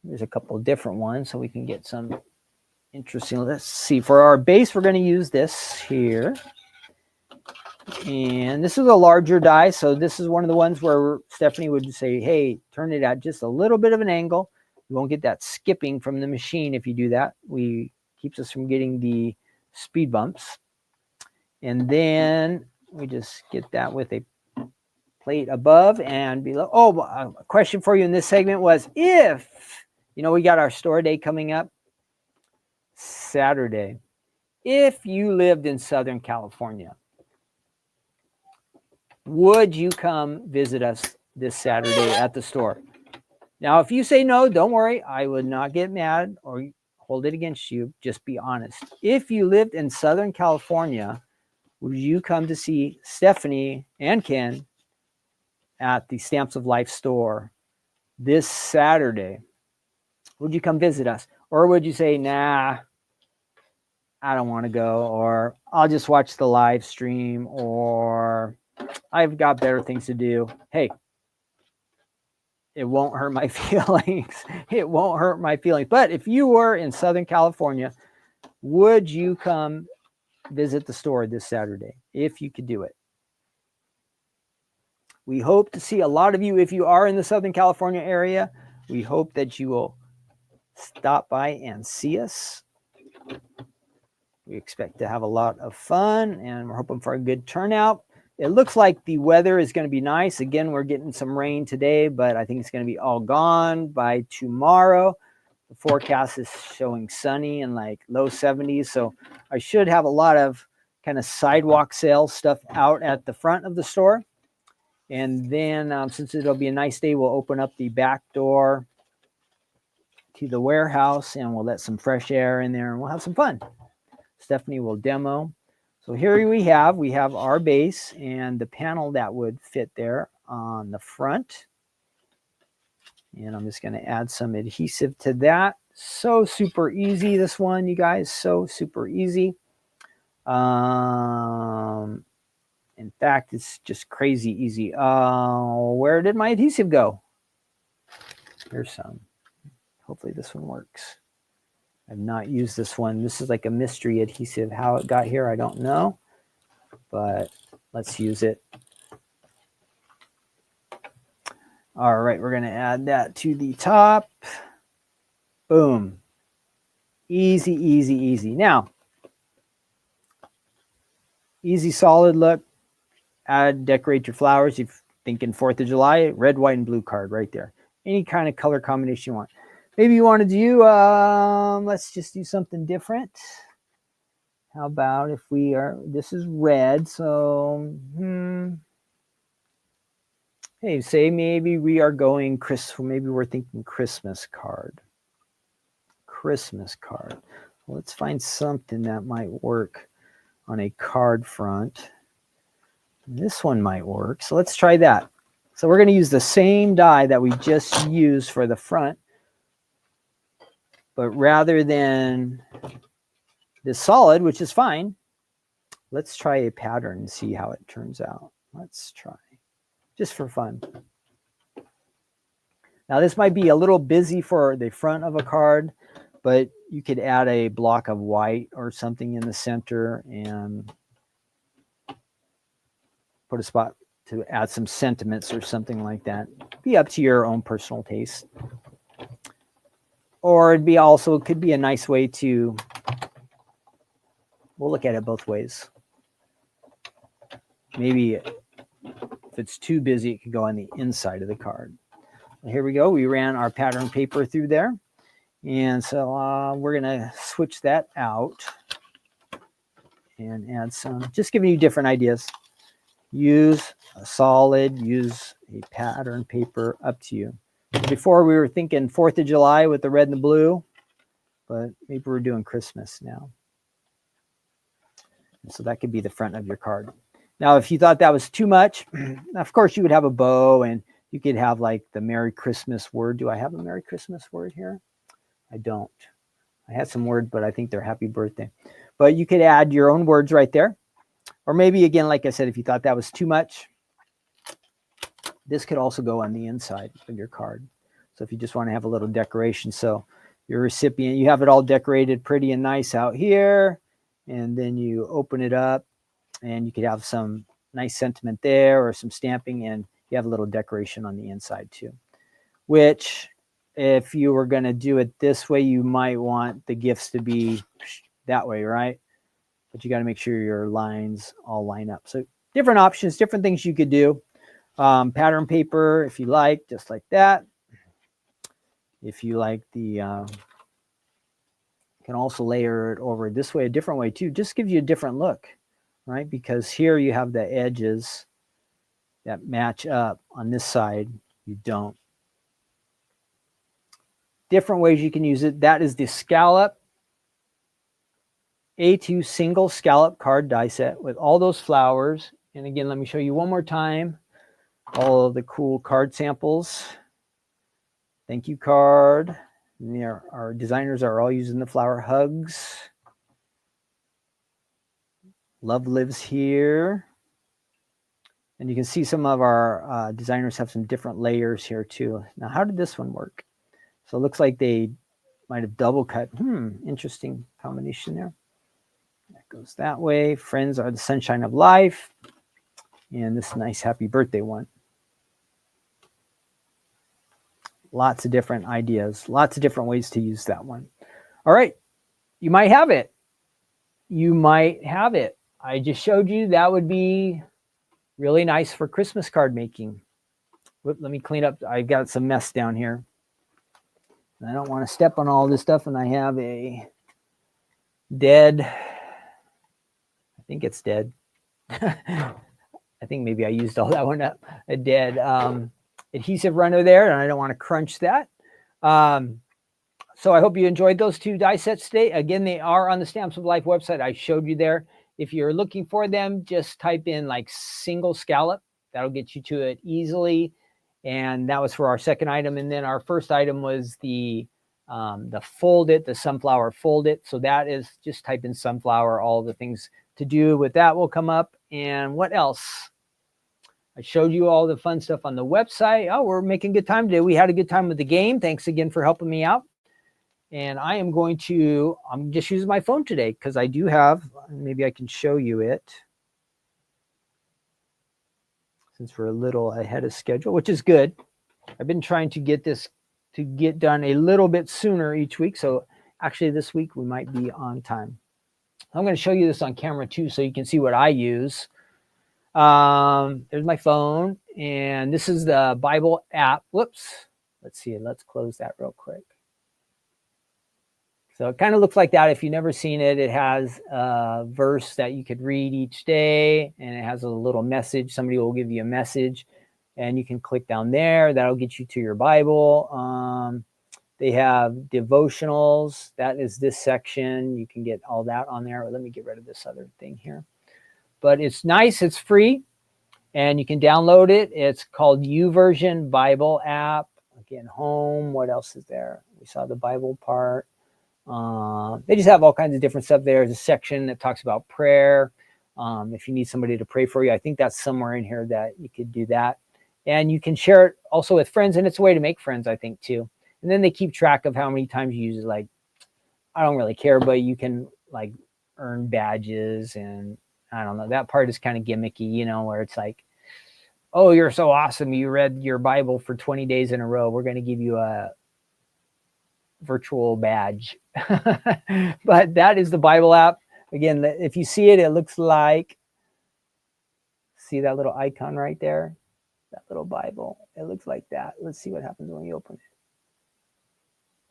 there's a couple of different ones so we can get some interesting. Let's see. For our base, we're going to use this here. And this is a larger die. So this is one of the ones where Stephanie would say, hey, turn it at just a little bit of an angle. You won't get that skipping from the machine if you do that. Keeps us from getting the speed bumps. And then we just get that with a plate above and below. Oh, a question for you in this segment was if, we got our store day coming up Saturday. If you lived in Southern California, would you come visit us this Saturday at the store? Now, if you say no, don't worry. I would not get mad or hold it against you. Just be honest. If you lived in Southern California, would you come to see Stephanie and Ken at the Stamps of Life store this Saturday? Would you come visit us? Or would you say, nah, I don't want to go, or I'll just watch the live stream, or I've got better things to do? Hey, it won't hurt my feelings. It won't hurt my feelings. But if you were in Southern California, would you come visit the store this Saturday if you could do it? We hope to see a lot of you. If you are in the Southern California area, we hope that you will stop by and see us. We expect to have a lot of fun, and we're hoping for a good turnout. It looks like the weather is going to be nice. Again, we're getting some rain today, but I think it's going to be all gone by tomorrow. The forecast is showing sunny and like low 70s. So I should have a lot of kind of sidewalk sale stuff out at the front of the store. And then since it'll be a nice day, we'll open up the back door to the warehouse and we'll let some fresh air in there and we'll have some fun. Stephanie will demo. So here we have our base and the panel that would fit there on the front. And I'm just going to add some adhesive to that. So super easy, this one, you guys. So super easy. In fact, it's just crazy easy. Where did my adhesive go? Here's some. Hopefully this one works. I've not used this one. This is like a mystery adhesive. How it got here, I don't know. But let's use it. All right, we're going to add that to the top. Boom. Easy, easy, easy. Now, easy, solid look. Add, decorate your flowers. If you're thinking 4th of July, red, white, and blue card right there. Any kind of color combination you want. Maybe you want to do, let's just do something different. How about if we are, this is red, so, hey, say maybe we are going, maybe we're thinking Christmas card. Christmas card. Well, let's find something that might work on a card front. This one might work, so let's try that. So we're going to use the same die that we just used for the front, but rather than this solid, which is fine, let's try a pattern and see how it turns out. Let's try, just for fun. Now this might be a little busy for the front of a card, but you could add a block of white or something in the center and put a spot to add some sentiments or something like that. Be up to your own personal taste. Or it'd be also, it could be a nice way to, we'll look at it both ways. Maybe if it's too busy, it could go on the inside of the card. Here we go. We ran our pattern paper through there. And so we're going to switch that out and add some, just giving you different ideas. Use a solid, use a pattern paper, up to you. Before we were thinking 4th of July with the red and the blue, but maybe we're doing Christmas now. And so that could be the front of your card. Now, if you thought that was too much, of course you would have a bow and you could have like the Merry Christmas word. Do I have a Merry Christmas word here? I don't. I had some word, but I think they're Happy Birthday. But you could add your own words right there. Or maybe, again, like I said, if you thought that was too much, this could also go on the inside of your card. So if you just want to have a little decoration. So your recipient, you have it all decorated pretty and nice out here. And then you open it up and you could have some nice sentiment there or some stamping. And you have a little decoration on the inside too. Which, if you were going to do it this way, you might want the gifts to be that way, right? But you got to make sure your lines all line up. So different options, different things you could do. Pattern paper, if you like, just like that. If you like the, you can also layer it over this way, a different way too. Just gives you a different look, right? Because here you have the edges that match up. On this side, you don't. Different ways you can use it. That is the Scallop A2 single scallop card die set with all those flowers. And again, let me show you one more time all of the cool card samples. Thank you card. And there, our designers are all using the flower hugs. Love lives here. And you can see some of our designers have some different layers here too. Now, how did this one work? So it looks like they might have double cut. Interesting combination there. That goes that way. Friends are the sunshine of life. And this nice happy birthday one. Lots of different ideas, lots of different ways to use that one. All right, you might have it. You might have it. I just showed you that would be really nice for Christmas card making. Let me clean up. I've got some mess down here. I don't want to step on all this stuff, and I have a dead, I think it's dead. I think maybe I used all that one up. A dead adhesive runner there, and I don't want to crunch that. So I hope you enjoyed those two die sets today. Again, they are on the Stamps of Life website. I showed you there. If you're looking for them, just type in like single scallop. That'll get you to it easily. And that was for our second item. And then our first item was the fold it, the sunflower fold it. So that is just type in sunflower. All the things to do with that will come up. And what else? I showed you all the fun stuff on the website. Oh, we're making good time today. We had a good time with the game. Thanks again for helping me out. And I'm just using my phone today because I do have, maybe I can show you it since we're a little ahead of schedule, which is good. I've been trying to get this to get done a little bit sooner each week. So actually this week we might be on time. I'm going to show you this on camera too, so you can see what I use. There's my phone, and this is the Bible app. Whoops. Let's see. Let's close that real quick. So it kind of looks like that. If you've never seen it, it has a verse that you could read each day, and it has a little message. Somebody will give you a message, and you can click down there. That'll get you to your Bible. They have devotionals. That is this section. You can get all that on there. Let me get rid of this other thing here. But it's nice. It's free, and you can download it. It's called YouVersion Bible app. Again, home. What else is there? We saw the Bible part. They just have all kinds of different stuff there. There's a section that talks about prayer. If you need somebody to pray for you, I think that's somewhere in here that you could do that. And you can share it also with friends, and it's a way to make friends, I think, too. And then they keep track of how many times you use it. Like, I don't really care, but you can like earn badges, and I don't know. That part is kind of gimmicky, you know, where it's like, oh, you're so awesome. You read your Bible for 20 days in a row. We're going to give you a virtual badge. But that is the Bible app. Again, if you see it, it looks like, see that little icon right there? That little Bible. It looks like that. Let's see what happens when you open it.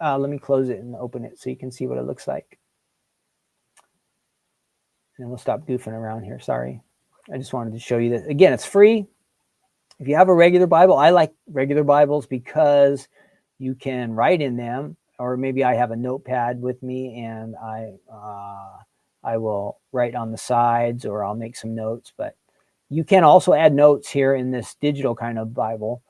Let me close it and open it so you can see what it looks like. And we'll stop goofing around here. Sorry. I just wanted to show you that. Again, it's free. If you have a regular Bible, I like regular Bibles because you can write in them, or maybe I have a notepad with me and I will write on the sides, or I'll make some notes. But you can also add notes here in this digital kind of Bible.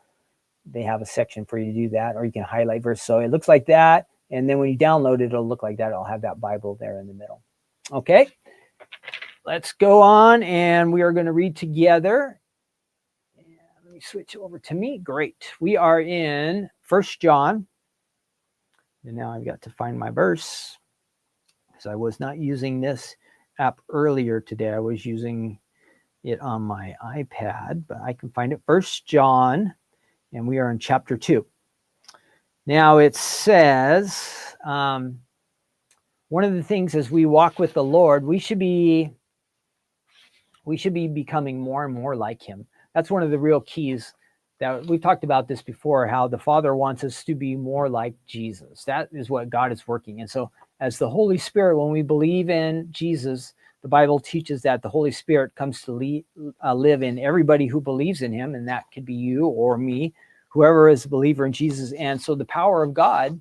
They have a section for you to do that, or you can highlight verse. So it looks like that. And then when you download it, it'll look like that. It'll have that Bible there in the middle. Okay. Let's go on, and we are going to read together. And let me switch over to me. Great. We are in 1 John. And now I've got to find my verse, because I was not using this app earlier today. I was using it on my iPad, but I can find it. 1 John, and we are in chapter 2. Now it says, one of the things as we walk with the Lord, we should be becoming more and more like him. That's one of the real keys that we've talked about this before, how the Father wants us to be more like Jesus. That is what God is working. And so as the Holy Spirit, when we believe in Jesus, the Bible teaches that the Holy Spirit comes to live in everybody who believes in him. And that could be you or me, whoever is a believer in Jesus. And so the power of God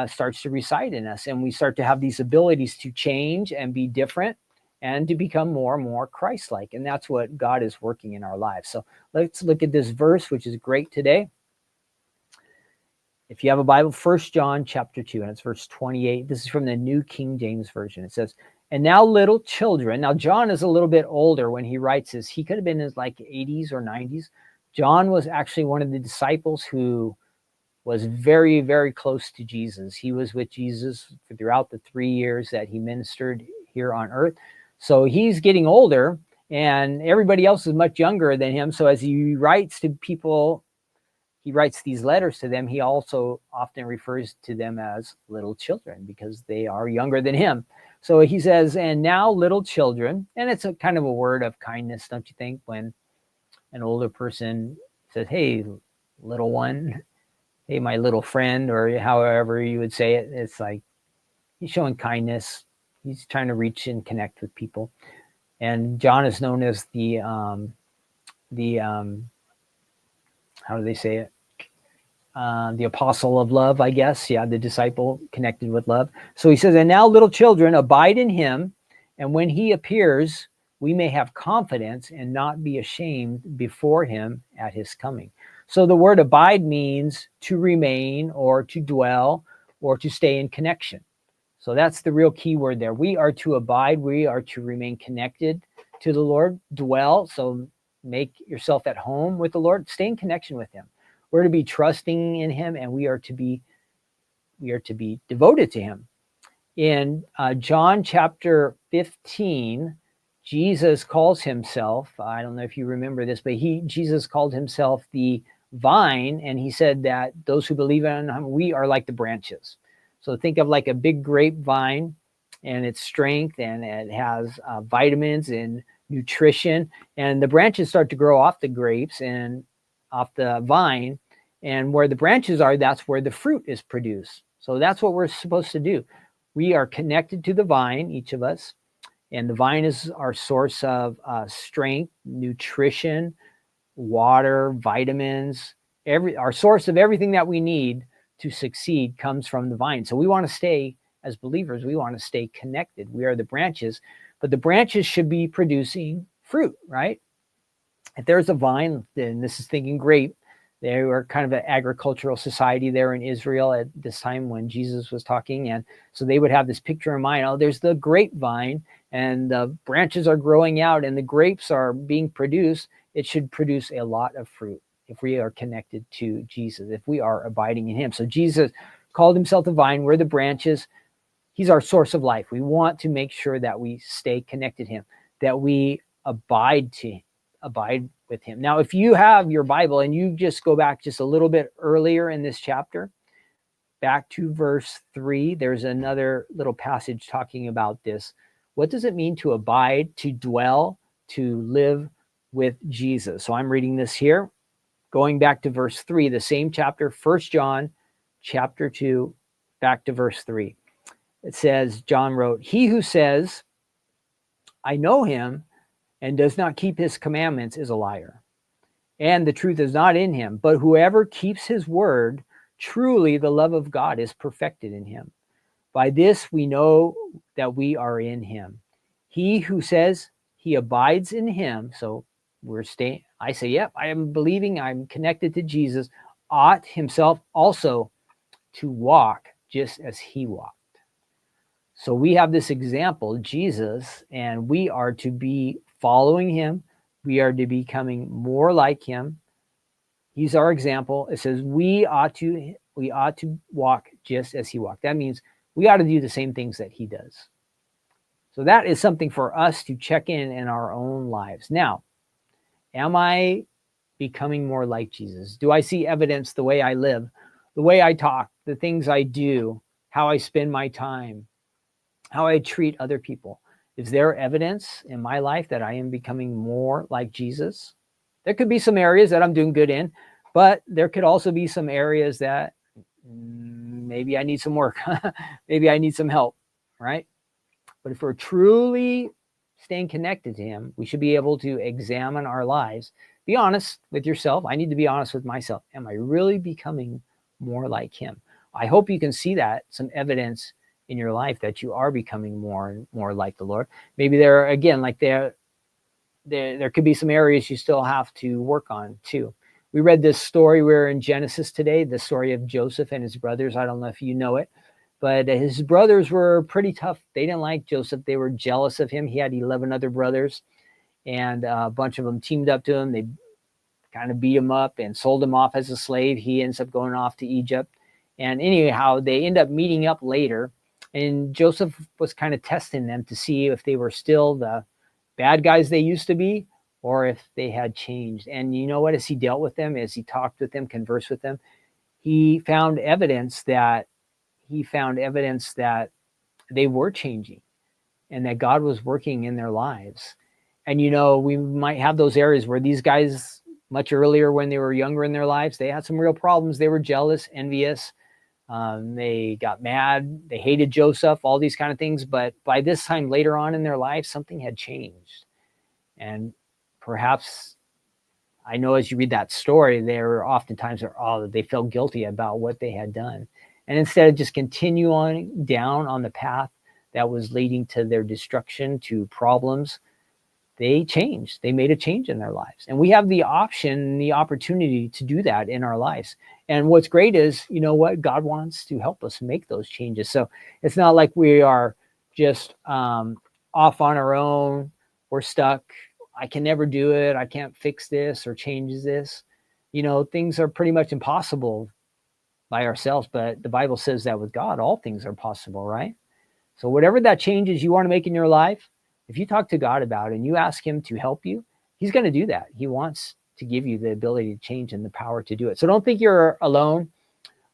starts to reside in us, and we start to have these abilities to change and be different, and to become more and more Christ-like. And that's what God is working in our lives. So let's look at this verse, which is great today. If you have a Bible, 1 John chapter 2, and it's verse 28. This is from the New King James Version. It says, "And now little children." Now John is a little bit older when he writes this. He could have been in his like 80s or 90s. John was actually one of the disciples who was very, very close to Jesus. He was with Jesus throughout the 3 years that he ministered here on earth. So he's getting older, and everybody else is much younger than him. So as he writes to people, he writes these letters to them, he also often refers to them as little children because they are younger than him. So he says, and now little children, and it's a kind of a word of kindness, don't you think, when an older person says, hey, little one, hey, my little friend, or however you would say it. It's like he's showing kindness. He's trying to reach and connect with people. And John is known as the how do they say it? The apostle of love, I guess. Yeah, the disciple connected with love. So he says, and now little children, abide in him, and when he appears, we may have confidence and not be ashamed before him at his coming. So the word abide means to remain or to dwell or to stay in connection. So that's the real key word there. We are to abide. We are to remain connected to the Lord, dwell. So make yourself at home with the Lord, stay in connection with him. We're to be trusting in him, and we are to be devoted to him. In John chapter 15, Jesus calls himself, I don't know if you remember this, but Jesus called himself the vine, and he said that those who believe in him, we are like the branches. So think of like a big grapevine and its strength, and it has vitamins and nutrition, and the branches start to grow off the grapes and off the vine, and where the branches are, that's where the fruit is produced. So that's what we're supposed to do. We are connected to the vine, each of us, and the vine is our source of strength, nutrition, water, vitamins. Our source of everything that we need to succeed comes from the vine. So we want to stay, as believers, we want to stay connected. We are the branches, but the branches should be producing fruit, right? If there's a vine, then this is thinking grape. They were kind of an agricultural society there in Israel at this time when Jesus was talking. And so they would have this picture in mind. Oh, there's the grapevine, and the branches are growing out and the grapes are being produced. It should produce a lot of fruit if we are connected to Jesus, if we are abiding in him. So Jesus called himself the vine. We're the branches. He's our source of life. We want to make sure that we stay connected to him, that we abide with him. Now, if you have your Bible and you just go back just a little bit earlier in this chapter, back to verse 3, there's another little passage talking about this. What does it mean to abide, to dwell, to live with Jesus? So I'm reading this here, going back to verse 3, the same chapter, 1 John chapter 2, back to verse 3. It says, John wrote, he who says, I know him, and does not keep his commandments is a liar, and the truth is not in him. But whoever keeps his word, truly the love of God is perfected in him. By this we know that we are in him. He who says he abides in him, so I say, yep, I am believing, I'm connected to Jesus, ought himself also to walk just as he walked. So we have this example, Jesus, and we are to be following him. We are to be becoming more like him. He's our example. It says we ought to walk just as he walked. That means we ought to do the same things that he does. So that is something for us to check in our own lives. Now, am I becoming more like Jesus? Do I see evidence the way I live, the way I talk, the things I do, how I spend my time, how I treat other people? Is there evidence in my life that I am becoming more like Jesus? There could be some areas that I'm doing good in, but there could also be some areas that maybe I need some work. Maybe I need some help, right? But if we're truly staying connected to him, we should be able to examine our lives. Be honest with yourself. I need to be honest with myself. Am I really becoming more like him? I hope you can see that, some evidence in your life that you are becoming more and more like the Lord. Maybe there could be some areas you still have to work on too. We read this story, we're in Genesis today, the story of Joseph and his brothers. I don't know if you know it, but his brothers were pretty tough. They didn't like Joseph. They were jealous of him. He had 11 other brothers, and a bunch of them teamed up to him. They kind of beat him up and sold him off as a slave. He ends up going off to Egypt. And anyhow, they end up meeting up later. And Joseph was kind of testing them to see if they were still the bad guys they used to be, or if they had changed. And you know what? As he dealt with them, as he talked with them, conversed with them, he found evidence that they were changing and that God was working in their lives. And we might have those areas where these guys, much earlier when they were younger in their lives, they had some real problems. They were jealous, envious. They got mad. They hated Joseph, all these kind of things. But by this time later on in their life, something had changed. And perhaps, I know as you read that story, they felt guilty about what they had done. And instead of just continue on down on the path that was leading to their destruction, to problems, they changed. They made a change in their lives. And we have the option, the opportunity to do that in our lives. And what's great is, God wants to help us make those changes. So it's not like we are just off on our own. We're stuck. I can never do it. I can't fix this or change this. Things are pretty much impossible by ourselves. But the Bible says that with God, all things are possible, right? So whatever that changes you want to make in your life, if you talk to God about it and you ask him to help you, he's going to do that. He wants to give you the ability to change and the power to do it. So don't think you're alone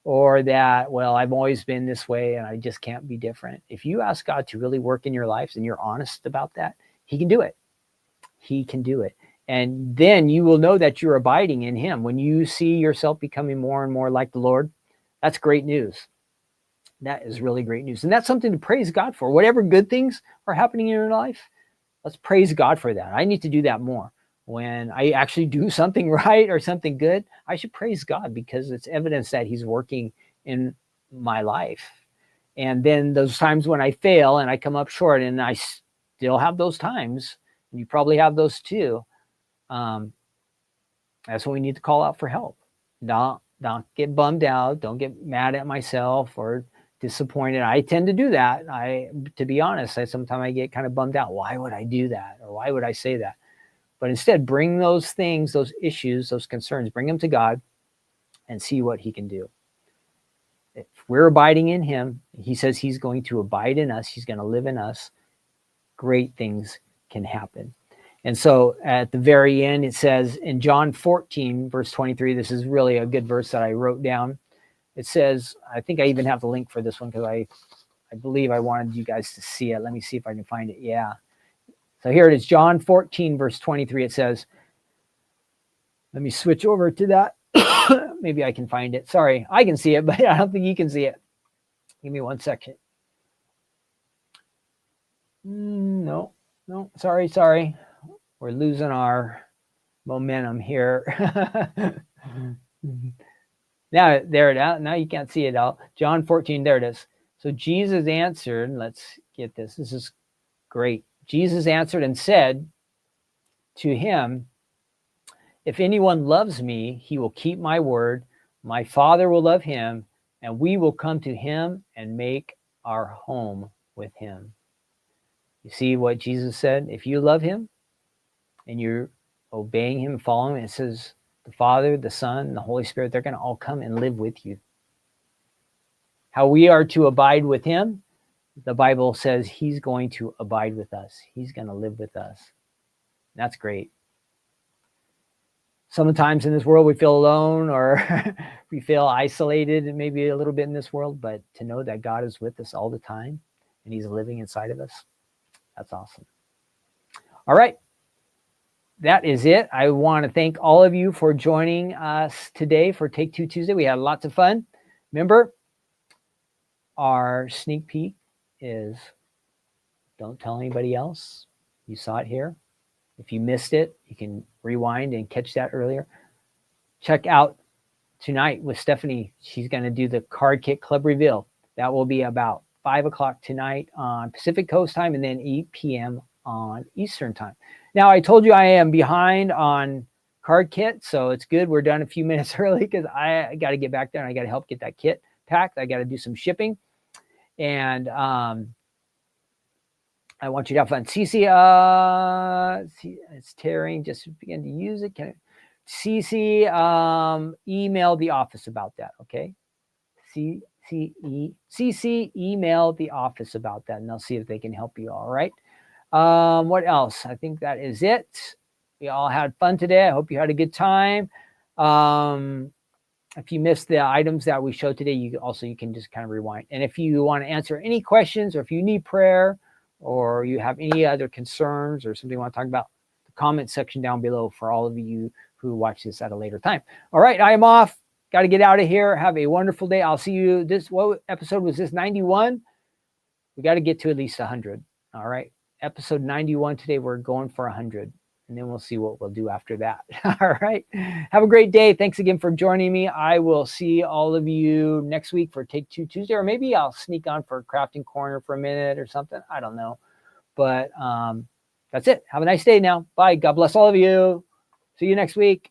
or that, well, I've always been this way and I just can't be different. If you ask God to really work in your lives and you're honest about that, he can do it. He can do it. And then you will know that you're abiding in him. When you see yourself becoming more and more like the Lord, that's great news. That is really great news. And that's something to praise God for. Whatever good things are happening in your life, let's praise God for that. I need to do that more. When I actually do something right or something good, I should praise God because it's evidence that he's working in my life. And then those times when I fail and I come up short, and I still have those times, and you probably have those too, that's when we need to call out for help. Don't get bummed out. Don't get mad at myself or disappointed. I tend to do that. To be honest, sometimes I get kind of bummed out. Why would I do that? Or why would I say that? But instead, bring those things, those issues, those concerns, bring them to God and see what he can do. If we're abiding in him, he says he's going to abide in us. He's going to live in us. Great things can happen. And so at the very end, it says in John 14, verse 23, this is really a good verse that I wrote down. It says, I think I even have the link for this one because I believe I wanted you guys to see it. Let me see if I can find it. Yeah. So here it is, John 14, verse 23. It says, let me switch over to that. Maybe I can find it. Sorry, I can see it, but I don't think you can see it. Give me 1 second. No, sorry. We're losing our momentum here. Now you can't see it all. John 14, there it is. So Jesus answered, let's get this. This is great. Jesus answered and said to him, if anyone loves me, he will keep my word. My Father will love him, and we will come to him and make our home with him. You see what Jesus said? If you love him and you're obeying him, following him, it says the Father, the Son, and the Holy Spirit, they're going to all come and live with you. How we are to abide with him, the Bible says he's going to abide with us. He's going to live with us. That's great. Sometimes in this world we feel alone or we feel isolated and maybe a little bit in this world, but to know that God is with us all the time and he's living inside of us, that's awesome. All right. That is it. I want to thank all of you for joining us today for Take Two Tuesday. We had lots of fun. Remember, our sneak peek is don't tell anybody else. You saw it here. If you missed it, you can rewind and catch that earlier. Check out tonight with Stephanie. She's going to do the Card Kit Club reveal. That will be about 5 o'clock tonight on Pacific Coast time and then 8 p.m. on Eastern time. Now, I told you I am behind on Card Kit, so it's good. We're done a few minutes early because I got to get back there and I got to help get that kit packed. I got to do some shipping. And I want you to have fun. Cece, it's tearing. Just begin to use it. Cece, email the office about that, okay? CC, email the office about that, and they'll see if they can help you, all right? What else? I think that is it. we all had fun today. I hope you had a good time. If you missed the items that we showed today, you can just kind of rewind. And if you want to answer any questions, or if you need prayer, or you have any other concerns or something you want to talk about, the comment section down below for all of you who watch this at a later time. All right, I am off. Got to get out of here. Have a wonderful day. I'll see you. What episode was this? 91? We got to get to at least 100. All right. Episode 91 today. We're going for 100. And then we'll see what we'll do after that. All right. Have a great day. Thanks again for joining me. I will see all of you next week for Take Two Tuesday. Or maybe I'll sneak on for Crafting Corner for a minute or something. I don't know. But that's it. Have a nice day now. Bye. God bless all of you. See you next week.